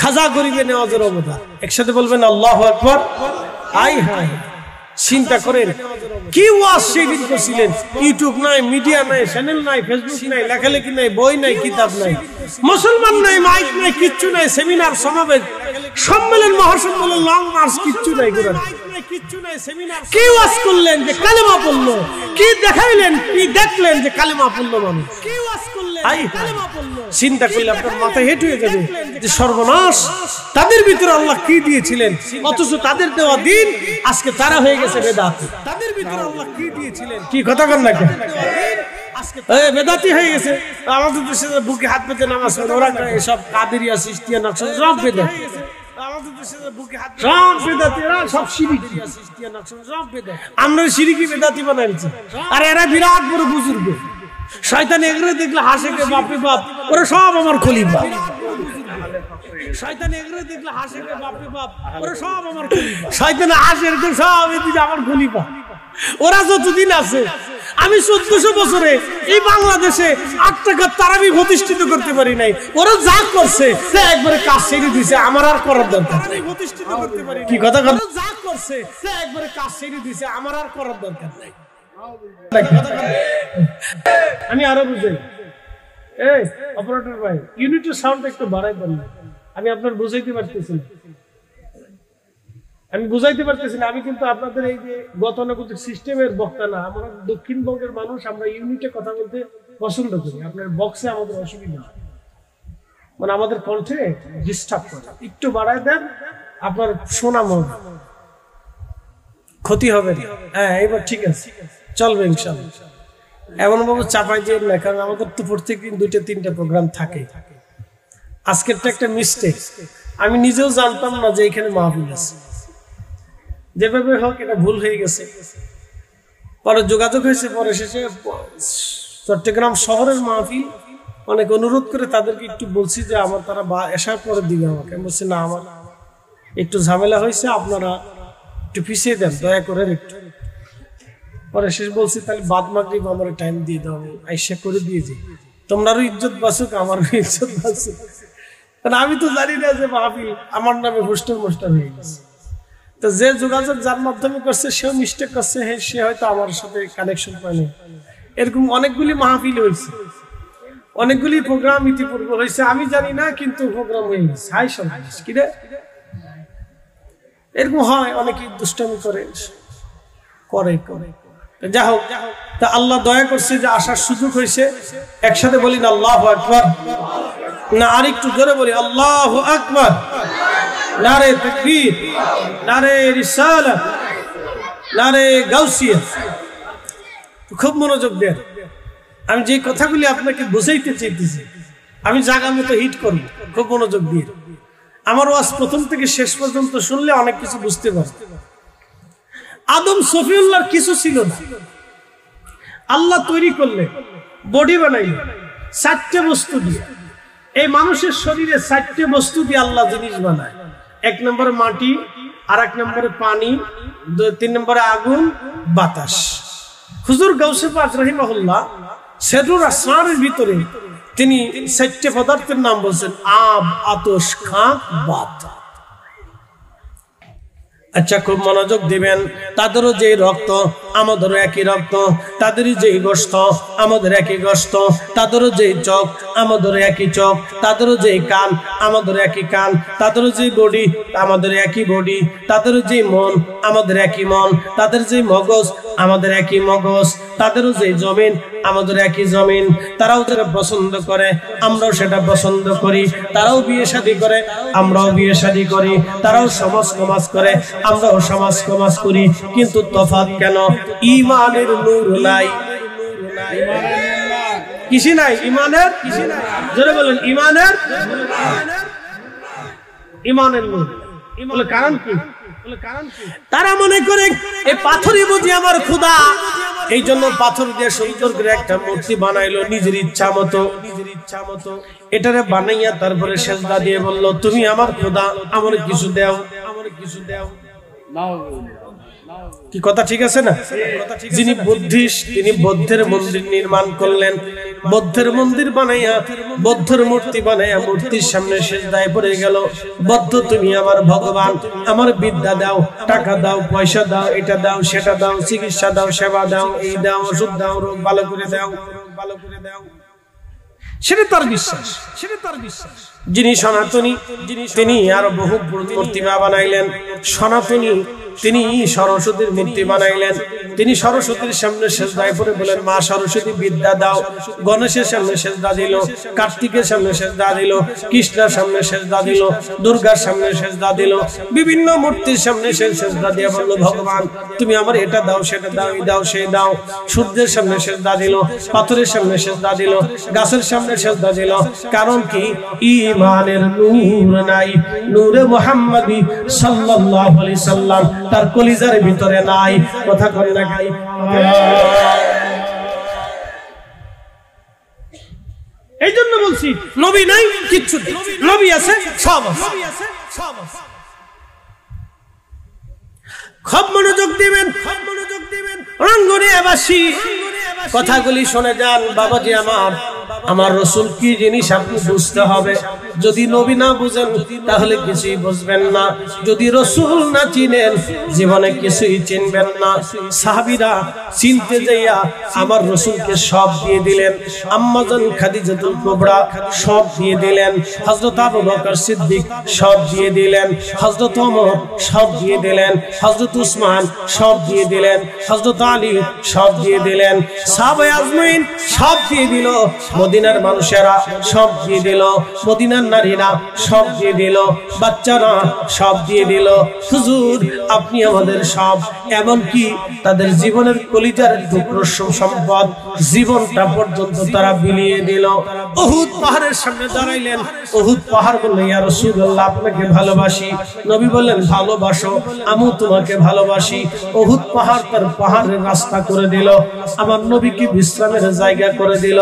খাজা গরিবে নেওয়াজের অবদান। একসাথে বলবেন আল্লাহু আকবার। আই হায়, চিন্তা করেন কি ওয়াজ সেদিন করছিলেন। ইউটিউব নাই, মিডিয়া নাই, চ্যানেল নাই, ফেসবুক নাই, লেখালেখি নাই, বই নাই, কিতাব নাই, মুসলমান নাই, মাইক নাই, কিচ্ছু নাই, সেমিনার, সমাবেশ, সম্মেলন, মহাসম্মেলন, লং মার্চ, কিচ্ছু নাই। কি ওয়াজ করলেন যে কালেমা পড়লো? কি দেখাইলেন, কি দেখলেন যে কালেমা পড়লো মানুষ? কি ওয়াজ করলেন, কালেমা পড়লো? চিন্তা করলে আপনার মাথায় হেঁট হয়ে যাবে যে সর্বনাশ, তাদের ভিতরে আল্লাহ কি দিয়েছিলেন, অথচ তাদের দেওয়া দিন আজকে তারা হয়ে গেছে বেদাতি। তাদের ভিতরে আল্লাহ কি দিয়েছিলেন, কি কথা কন না কেন, বেদাতি হয়ে গেছে। আমাদের দেশে বুকে হাত পেতে নামাজ পড়ে, ওরা সব কাদেরিয়া, সিস্তিয়া, নকশা, সব বেদাতি। আমরা শিরকি বেদাতি বানাইছি, আর এরা বিরাট বড় বুজুর্গ। শয়তান এগুলো দেখলে হাসে কে বাপরে বাপ, ওরা সব আমার খলিফা। শয়তান এগুলো দেখলে হাসে কে বাপরে বাপ, ওরা সব আমার খলিফা। শয়তান হাসে এরকম সব এদিকে আমার খলিফা। ওরা যতদিন আছে, আমি 1400 বছরে এই বাংলাদেশে 8 টাকা তারাবি প্রতিষ্ঠিত করতে পারি নাই। ওরা যা করছে একবারে কাজ ছেড়ে দিছে, আমার আর করার দরকার নাই। প্রতিষ্ঠিত করতে পারি, কি কথা কথা, যা করছে একবারে কাজ ছেড়ে দিছে, আমার আর করার দরকার নাই। আমি আরো বুঝাই, এই অপারেটর ভাই, ইউনিটের সাউন্ড একটু বাড়াই পারেন, আমি আপনার বুঝাইতে পারতেছি না, আমি বুঝাইতে পারতেছি না। আমি কিন্তু আপনাদের এই যে গতানুগতিক সিস্টেমের বক্তা না, আমরা দক্ষিণবঙ্গের মানুষ, আমরা ইউনিটে কথা বলতে পছন্দ করি। আপনার বক্সে আমাদের অসুবিধা, মানে আমাদের কণ্ঠে ডিস্টার্ব করে। একটু বাড়ায় দেন, আপনার শোনা মন ক্ষতি হবে না। হ্যাঁ, এবার ঠিক আছে, চলবে ইনশাআল্লাহ। এমন ভাবে চাপাই দিয়ে না, কারণ আমাদের তো প্রত্যেকদিন 2-3টা প্রোগ্রাম থাকে। আজকেরটা একটা মিস্টেক, আমি নিজেও জানতাম না যে এখানে মাহফিল আছে। যেভাবে হোক এটা ভুল হয়ে গেছে, পরে যোগাযোগ হয়েছে, পরে শেষে চট্টগ্রাম শহরের মাহফিল, অনেক অনুরোধ করে তাদেরকে একটু বলছি যে আমার তারা এসার পরে দিবে আমাকে। বলছি না, আমার একটু ঝামেলা হয়েছে, আপনারা একটু পিছিয়ে দেন দয়া করে একটু। পরে শেষ বলছি তাহলে বাদ মাগরিব আমার টাইম দিয়ে দাও, আইসা করে দিয়েছি, তোমরারও ইজ্জত বাঁচুক, আমারও ইজ্জত বাঁচুক। কারণ আমি তো জানি না যে মাহফিল আমার নামে হোস্টেল মোস্টার হয়ে গেছে। তো যে যোগাযোগ যার মাধ্যমে করছে সেও মিস্টেক করছে, সে হয়তো আমার সাথে কানেকশন পায়নি। এরকম অনেকগুলি মাহফিল হয়েছে, অনেকগুলি প্রোগ্রাম ইতিপূর্বে হয়েছে, আমি জানি না, কিন্তু প্রোগ্রাম হয়ে গেছে। হাই সর্বনাশ, কি রে, এরকম হয়। অনেকে দুষ্টামি করে করে করে যা হোক, তা আল্লাহ দয়া করছে যে আসার সুযোগ হয়েছে। একসাথে বলি না আল্লাহু আকবার, না আরেকটু জোরে বলি আল্লাহু আকবার, নারে তাকবীর, নারে রিসালাত, নারে গাউসিয়া। খুব মনোযোগ দেন, আমি যে কথাগুলি আপনাকে বুঝাইতে চাইতেছি আমি জায়গা মতো হিট করব, খুব মনোযোগ দিয়ে। আমার ওয়াজ প্রথম থেকে শেষ পর্যন্ত শুনলে অনেক কিছু বুঝতে পারবে। আদম সফিউল্লাহর কিছু ছিল না, আল্লাহ তৈরি করলে বডি বানাইলে 4টে বস্তু দিয়ে। এই মানুষের শরীরে 4টে বস্তু দিয়ে আল্লাহ জিনিস বানায়। 1 নম্বরে মাটি, আর 1 নম্বরে পানি, 3 নম্বরে আগুন, বাতাস। হুজুর গাউসে পাক রাহিমাহুল্লাহ সেদুর আসরারের ভিতরে তিনি 4টে পদার্থের নাম বলছেন, আব, আতশ, খাক, বাত। আচ্ছা, খুব মনোযোগ দিবেন। তাদেরও যে রক্ত আমাদেরও একই রক্ত, তাদেরই যে গোশত আমাদের একই গোশত, তাদেরও যে চোখ আমাদেরও একই চোখ, তাদেরও যে কান আমাদের একই কান, তাদেরও যে বডি আমাদের একই বডি, তাদেরও যে মন আমাদের একই মন, তাদের যে মগজ আমাদের একই মগজ, তাদেরও যে জমিন আমাদের একই জমিন। তারাও যেটা পছন্দ করে আমরাও সেটা পছন্দ করি, তারাও বিয়ে শাদী করে আমরাও বিয়ে শাদী করি, তারাও সমাজ সমাজ করে আমরাও সমাজ সমাজ করি। কিন্তু তফাৎ কেন? ঈমানের নূর নাই। কিসি নাই? ঈমানের কিসি নাই। জোরে বলেন ঈমানের, ঈমানের নূর। বলে কারণ কি? তারা মনে করে এই পাথরই বুঝি আমার খোদা, এই জন্য পাথর দিয়ে সুন্দর করে একটা মূর্তি বানাইলো নিজের ইচ্ছা মতো। এটারে বানাইয়া তারপরে সেজদা দিয়ে বলল, তুমি আমার খোদা, আমার কিছু দাও, আমার কিছু দাও। কি কথা ঠিক আছে না? যিনি বুদ্ধিস্ট তিনি বৌদ্ধের মন্দির নির্মাণ করলেন, বৌদ্ধের মন্দির বানাইয়া বৌদ্ধের মূর্তি বানাইয়া মূর্তির সামনে সেজদায় পড়ে গেল। বৌদ্ধ তুমি আমার ভগবান, আমার বিদ্যা দাও, টাকা দাও, পয়সা দাও, এটা দাও, সেটা দাও, চিকিৎসা দাও, সেবা দাও, এই দাও, ওষুধ দাও, রোগ ভালো করে দাও, ভালো করে দাও। সেটা তার বিশ্বাস, সেটা তার বিশ্বাস। যিনি সনাতনী তিনি আরো বহু মূর্তিমা বানাইলেন। সনাতনী তিনি সরস্বতীর মূর্তি বানাইলেন। তিনি সরস্বতীর সামনে সেজদায় পড়ে বলেন, মা সরস্বতী বিদ্যা দাও। গণেশের সামনে সেজদা দিল, কার্তিকের সামনে সেজদা দিল, কৃষ্ণের সামনে সেজদা দিল, দুর্গার সামনে সেজদা দিল, বিভিন্ন মূর্তির সামনে সেজদা দিয়ে বলল, ভগবান তুমি আমার এটা দাও, সেটা দাও, এই দাও, সেই দাও। সূর্যের সামনে সেজদা দিল, পাথরের সামনে সেজদা দিল, গাছের সামনে সেজদা দিল। কারণ কি? ঈমানের নূর নাই, নূরে মুহাম্মাদি সাল্লাল্লাহু আলাইহি সাল্লাম তার কলিজার ভিতরে নাই। কথা কর না গাই। এই জন্য বলছি নবী নাই কিচ্ছু, নবী আছে সব আছে। খুব মনোযোগ দিবেন, খুব মনোযোগ দিবেন। রঙ্গনিয়াবাসী কথাগুলি শুনে যান। বাবাজি আমার, আমার রাসূল কি জিনিস আপনি বুঝতে হবে। যদি নবী না বুঝেন তাহলে কিছুই বুঝবেন না। যদি রাসূল না চিনেন জীবনে কিছুই চিনবেন না। সাহাবীরা চিনতে যাইয়া আমার রাসূলকে সব দিয়ে দিলেন। আম্মা জান খাদিজাতুল কুবরা সব দিয়ে দিলেন, হযরত আবু বকর সিদ্দিক সব দিয়ে দিলেন, হযরত ওমর সব দিয়ে দিলেন, হযরত উসমান সব দিয়ে দিলেন, হযরত আলী সব দিয়ে দিলেন, সাহাবায়ে আজমাইন সব দিয়ে দিল। মদিনার মানুষেরা সব দিয়ে দিল, মদিনার নারীরা সব দিয়ে দিল, বাচ্চারা সব দিয়ে দিল। হুজুর আপনি আমাদের সব, এমনকি তাদের জীবনের কলিজার টুকরো সম্পদ জীবনটা পর্যন্ত তারা বিলিয়ে দিল। উহুদ পাহাড়ের সামনে দাঁড়াইলেন। উহুদ পাহাড় বলল, ইয়া রাসূলুল্লাহ আপনাকে ভালোবাসি। নবী বললেন, ভালোবাসো, আমিও তোমাকে ভালোবাসি। উহুদ পাহাড় তার পাহাড়ের রাস্তা করে দিল, আমার নবীকে বিশ্রামের জায়গা করে দিল।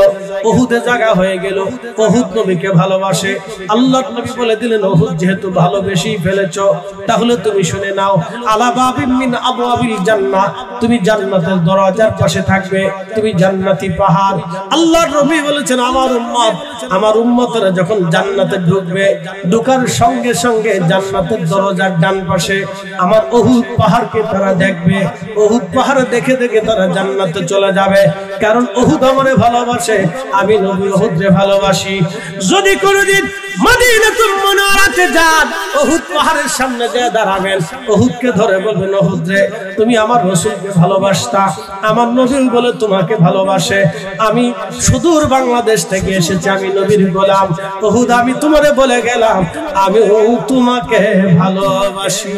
উহুদে জায়গা হয়ে গেল। উহুদ নবীকে ভালোবাসে। আল্লাহর নবী বলে দিলেন, উহুদ যেহেতু ভালোবেসে ফেলেছো তাহলে তুমি শুনে নাও, আলা বাবিন মিন আবওয়াবিল জান্নাহ, তুমি জান্নাতের দরজার পাশে থাকবে, তুমি জান্নাতি পাহাড়। আল্লাহর নবী বলেছেন, আমার উম্মত, আমার উম্মতরা যখন জান্নাতে ঢুকবে, ঢোকার সঙ্গে সঙ্গে জান্নাতের দরজার ডান পাশে আমার উহুদ পাহাড়কে তারা দেখবে। উহুদ পাহাড় দেখে দেখে তারা জান্নাতে চলে যাবে। কারণ উহুদ আমারে ভালোবাসে, আমি নবী উহুদরে ভালোবাসি। যদি কোনদিন মদিনাতুল মুনাওয়ারাতে যান, উহুদ পাহাড়ের সামনে গিয়ে দাঁড়াবেন, উহুদকে ধরে বলবেন, উহুদ রে তুমি আমার রাসূলকে ভালোবাসতা, আমার নবী বলে তোমাকে ভালোবাসে, আমি সুদূর বাংলাদেশ থেকে এসেছি, আমি নবীর গোলাম, উহুদ আমি তোমারে বলে গেলাম আমি তোমাকে ভালোবাসি।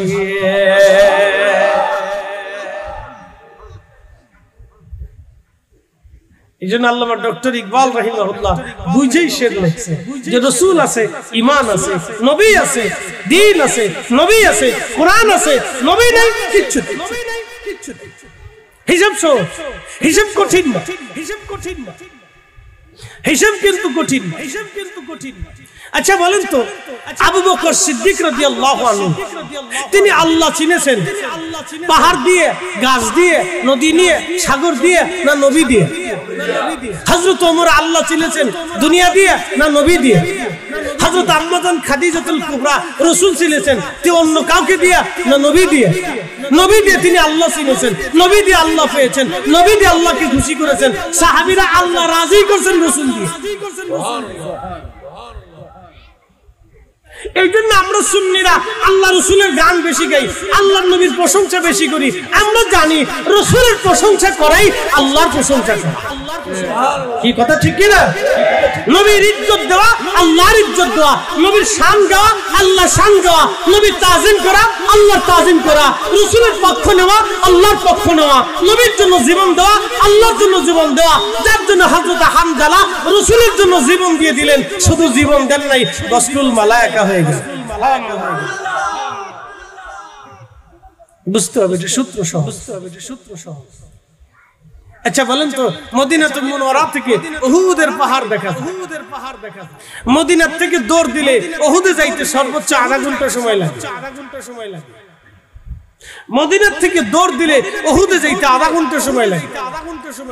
এই জন্য আল্লামা ডক্টর ইকবাল রাহিমাহুল্লাহ বুঝেই শের লিখছে যে রাসূল আছে, ঈমান আছে, নবী আছে, দ্বীন আছে, নবী আছে, কোরআন আছে, নবী নাই, কিচ্ছু নেই। হিসাব সহজ, হিসাব কঠিন না, হিসাব কঠিন না, হিসাব কিন্তু কঠিন, হিসাব কিন্তু কঠিন। আচ্ছা বলেন তো, আবু বকর সিদ্দিক রাদিয়াল্লাহু আনহু তিনি আল্লাহ চিনেছেন পাহাড় দিয়ে, গাছ দিয়ে, নদী নিয়ে, সাগর দিয়ে, না নবী দিয়ে? হযরত ওমর আল্লাহ চিনেছেন দুনিয়া দিয়ে না নবী দিয়ে? হযরত আম্মা জান খাদিজাতুল কুবরা রাসূল চিনেছেন তিনি অন্য কাউকে দিয়ে না নবী দিয়ে? নবী দিয়ে তিনি আল্লাহ চিনেছেন, নবী দিয়ে আল্লাহ পেয়েছেন, নবী দিয়ে আল্লাহকে খুশি করেছেন, সাহাবীরা আল্লাহ রাজি করেছেন রাসূল দিয়ে। এই জন্য আমরা সুন্নিরা আল্লাহ রাসূলের গান বেশি গাই, আল্লাহর নবীর প্রশংসা বেশি করি। আমরা জানি রাসূলের প্রশংসা করাই আল্লাহর প্রশংসা করা। কি কথা ঠিক কি না? নবীর ইজ্জত দেওয়া আল্লাহর ইজ্জত দেওয়া, নবীর শান গাওয়া আল্লাহর শান গাওয়া, নবীর তাজিম করা আল্লাহর তাজিম করা, রাসূলের পক্ষ নেওয়া আল্লাহর পক্ষ নেওয়া, নবীর জন্য জীবন দেওয়া আল্লাহর জন্য জীবন দেওয়া। যার জন্য হযরত হামজালা রাসূলের জন্য জীবন দিয়ে দিলেন, শুধু জীবন দেন নাই, রাসূল মালায়েকা হয়ে গেল। বুঝতে হবে যে সূত্র সহজ, বুঝতে হবে যে সূত্র সহজ। আচ্ছা বলেন তো, মদিনাতুল মুনাওয়ারা থেকে উহুদের পাহাড় দেখা যায়, উহুদের পাহাড় দেখা যায়। মদিনা থেকে দৌড় দিলে উহুদে যাইতে সর্বোচ্চ আধা ঘন্টা সময় লাগে, আধা ঘন্টা সময় লাগে। মদিনা থেকে দৌড় দিলে উহুদে যাইতে আধা ঘন্টা সময় লাগে।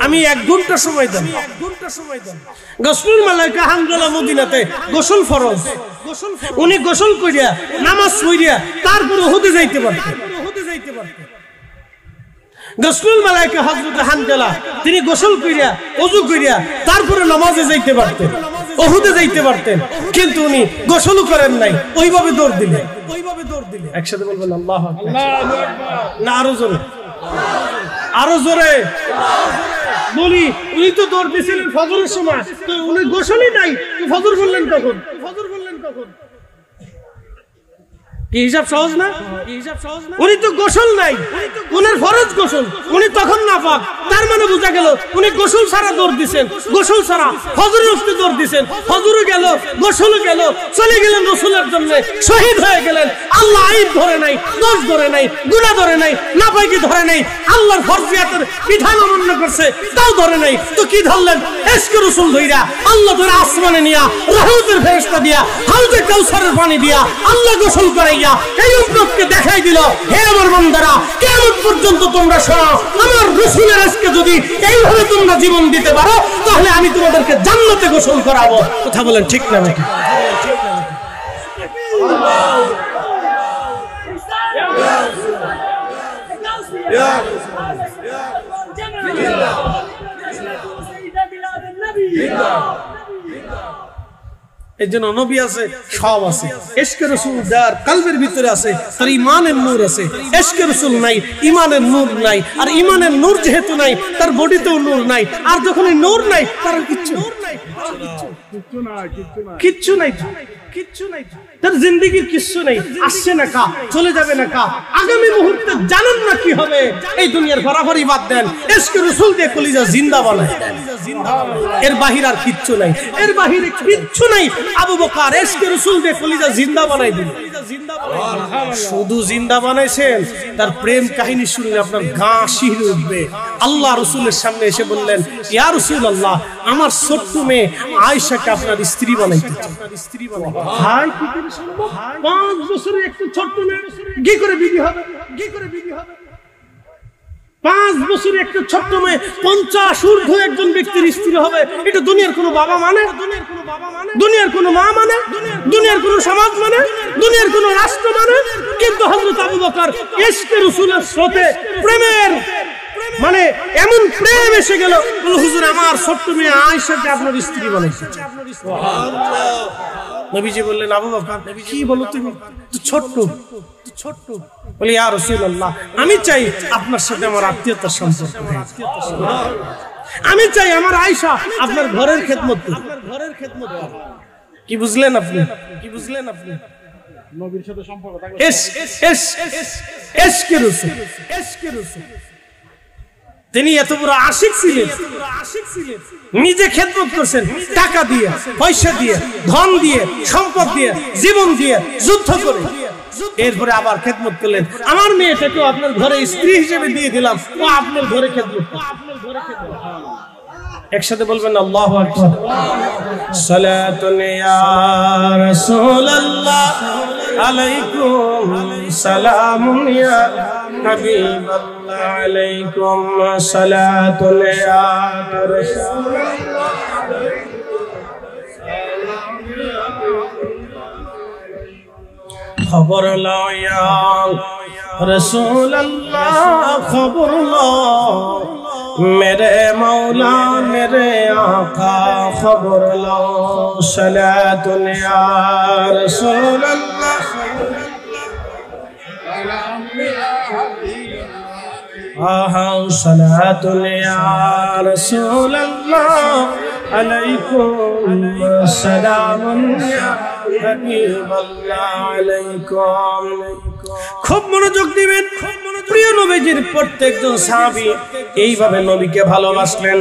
আমি 1 ঘন্টা সময় দেন, 1 ঘন্টা সময় দেন। গোসলুল মালায়েকা হামজালা মদিনাতে গোসল ফরজ, উনি গোসল কইরা নামাজ পড়িয়া তারপর উহুদে যাইতে পারতেন, উহুদে যাইতে পারতেন। গোসলুল মালায়েকা হযরত হামজালা তিনি গোসল কইরা ওযু কইরা তারপরে নামাজে যাইতে পারতেন, উহুদে যাইতে পারতেন, কিন্তু উনি গোসল করেন নাই, ওইভাবে দৌড় দিলেন, ওইভাবে দৌড় দিলেন। একসাথে বলবেন আল্লাহু আকবার, না আরো জোরে, আরো জোরে বলি। উনি তো দৌড় দিয়েছিলেন ফজরের সময়, তো উনি গোসলই নাই, ফজর বললেন কখন? ফজর বললেন কখন? কি হিসাব সহজ না? হিসাব সহজ না? উনি তো গোসল নাই, উনার ফরজ গোসল, উনি তখন নাপাক। তার মানে বোঝা গেল উনি গোসল ছাড়া দৌড় দিয়েছেন, গোসল ছাড়া ফজরের উঠতে দৌড় দিয়েছেন, ফজরও গেল, গোসলও গেল, চলে গেলেন রাসূলের জন্য, শহীদ হয়ে গেলেন। আল্লাহ আইব ধরে নাই, দোষ ধরে নাই, গুনাহ ধরে নাই, নাপাকি ধরে নাই, আল্লাহর ফরজিয়াতের বিধান অমান্য করছে তাও ধরে নাই, তো কি ধরলেন? ইশকে রাসূল ধইরা, আল্লাহ ধরে আসমানে নিয়া, রহমতের ফেরেশতা দিয়া, হাউজে কাউসারের পানি দিয়া, আল্লাহ গোসল করাইয়া এই উম্মতকে দেখাই দিল, হে আমার বান্দারা, কিয়ামত পর্যন্ত তোমরা শোনো, আমার রাসূলের ইশকে যদি এইভাবে তোমরা জীবন দিতে পারো, তাহলে আমি তোমাদেরকে জান্নাতে গোসল করাবো। কথা বলেন ঠিক না নাকি? এই জন্য নবী আছে, সব আছে। ইশকে রাসূল যার কলবের ভিতরে আছে, তার ঈমানের নূর আছে। ইশকে রাসূল নাই, ঈমানের নূর নাই। আর ঈমানের নূর যেহেতু নাই, তার বডিতেও নূর নাই। আর যখন এই নূর নাই, তার কিচ্ছু নাই, কিচ্ছু নাই, কিচ্ছু নাই, তার জিন্দেগির কিচ্ছু নাই। আসছে না কা, চলে যাবে না কা, আগামী মুহূর্তে জানেন না কি হবে। এই দুনিয়ার ঘোরাঘুরি বাদ দেন, ইশকে রাসূল দিয়ে কলিজা জিন্দা বানায়, এর বাহির আর কিচ্ছু নাই, এর বাহিরে কিচ্ছু নাই। আবু বকর ইশকে রাসূল দিয়ে কলিজা জিন্দা বানাই দিল, শুধু জিন্দা বানাইছেন। তার প্রেম কাহিনী শুনলে আপনার গা শিহরে উঠবে। আল্লাহ রাসূলের সামনে এসে বললেন, ইয়া রাসূলুল্লাহ, আমার ছোট্ট মেয়ে আয়েশাকে আপনার স্ত্রী বানাইতে চাই। হাই কি করে সম্ভব? 5 বছরের একটু ছোট্ট মেয়ে কি করে বিবি হবে? কি করে বিবি হবে? 5 বছরের একটা ছোট্ট মেয়ে 50 ঊর্ধ্ব একজন ব্যক্তির স্ত্রী হবে, এটা দুনিয়ার কোনো বাবা মানে? দুনিয়ার কোনো মা মানে? দুনিয়ার কোনো সমাজ মানে? দুনিয়ার কোনো রাষ্ট্র মানে? কিন্তু হযরত আবু বকর ইশকে রাসূলের স্রোতে, প্রেমের মানে এমন প্রেম এসে গেল, হুজুর আমার ছোট্ট মেয়ে আয়েশাকে আপনার স্ত্রী বানাইছে। নবীজি বললেন, আবু বকর কি বলো তুমি, ছোট্ট ছোট্ট। বলি, ইয়া রাসূলুল্লাহ, আমি চাই আপনার সাথে আমার আত্মীয়তার সম্পর্ক, আমি চাই আমার আয়েশা আপনার ঘরের খেদমত করুক। কি বুঝলেন আপনি? কি বুঝলেন আপনি? নবীর সাথে সম্পর্ক থাকলে এশকে রাসূল, এশকে রাসূল। তিনি এত বড় আশিক ছিলেন, নিজে খেদমত করছেন, টাকা দিয়ে, পয়সা দিয়ে, ধন দিয়ে, সম্পদ দিয়ে, জীবন দিয়ে, যুদ্ধ করে। এরপরে আবার খেদমত করলেন, আমার মেয়েটাকেও আপনার ঘরে স্ত্রী হিসেবে দিয়ে দিলাম, ও আপনার ঘরে খেদমত। একসাথে বলবেন আল্লাহু আকবার। সালাতুন ইয়া রাসূলুল্লাহ আলাইকুম সালামুন ইয়া হাবিবাল্লাহ আলাইকুম সালাতুন ইয়া রাসূলুল্লাহ খবর লও ইয়া রাসূলুল্লাহ খবর লও मेरे मौला मेरे आका खबर लो सलातुन या रसूल अल्लाह आहा सलातुन या रसूल अल्लाह अलैकुम सलामुन या हबीबल्लाह अलैकुम। খুব মনোযোগ দিবেন। প্রিয় নবীজির প্রত্যেকজন সাহাবী এইভাবে নবীকে ভালোবাসলেন।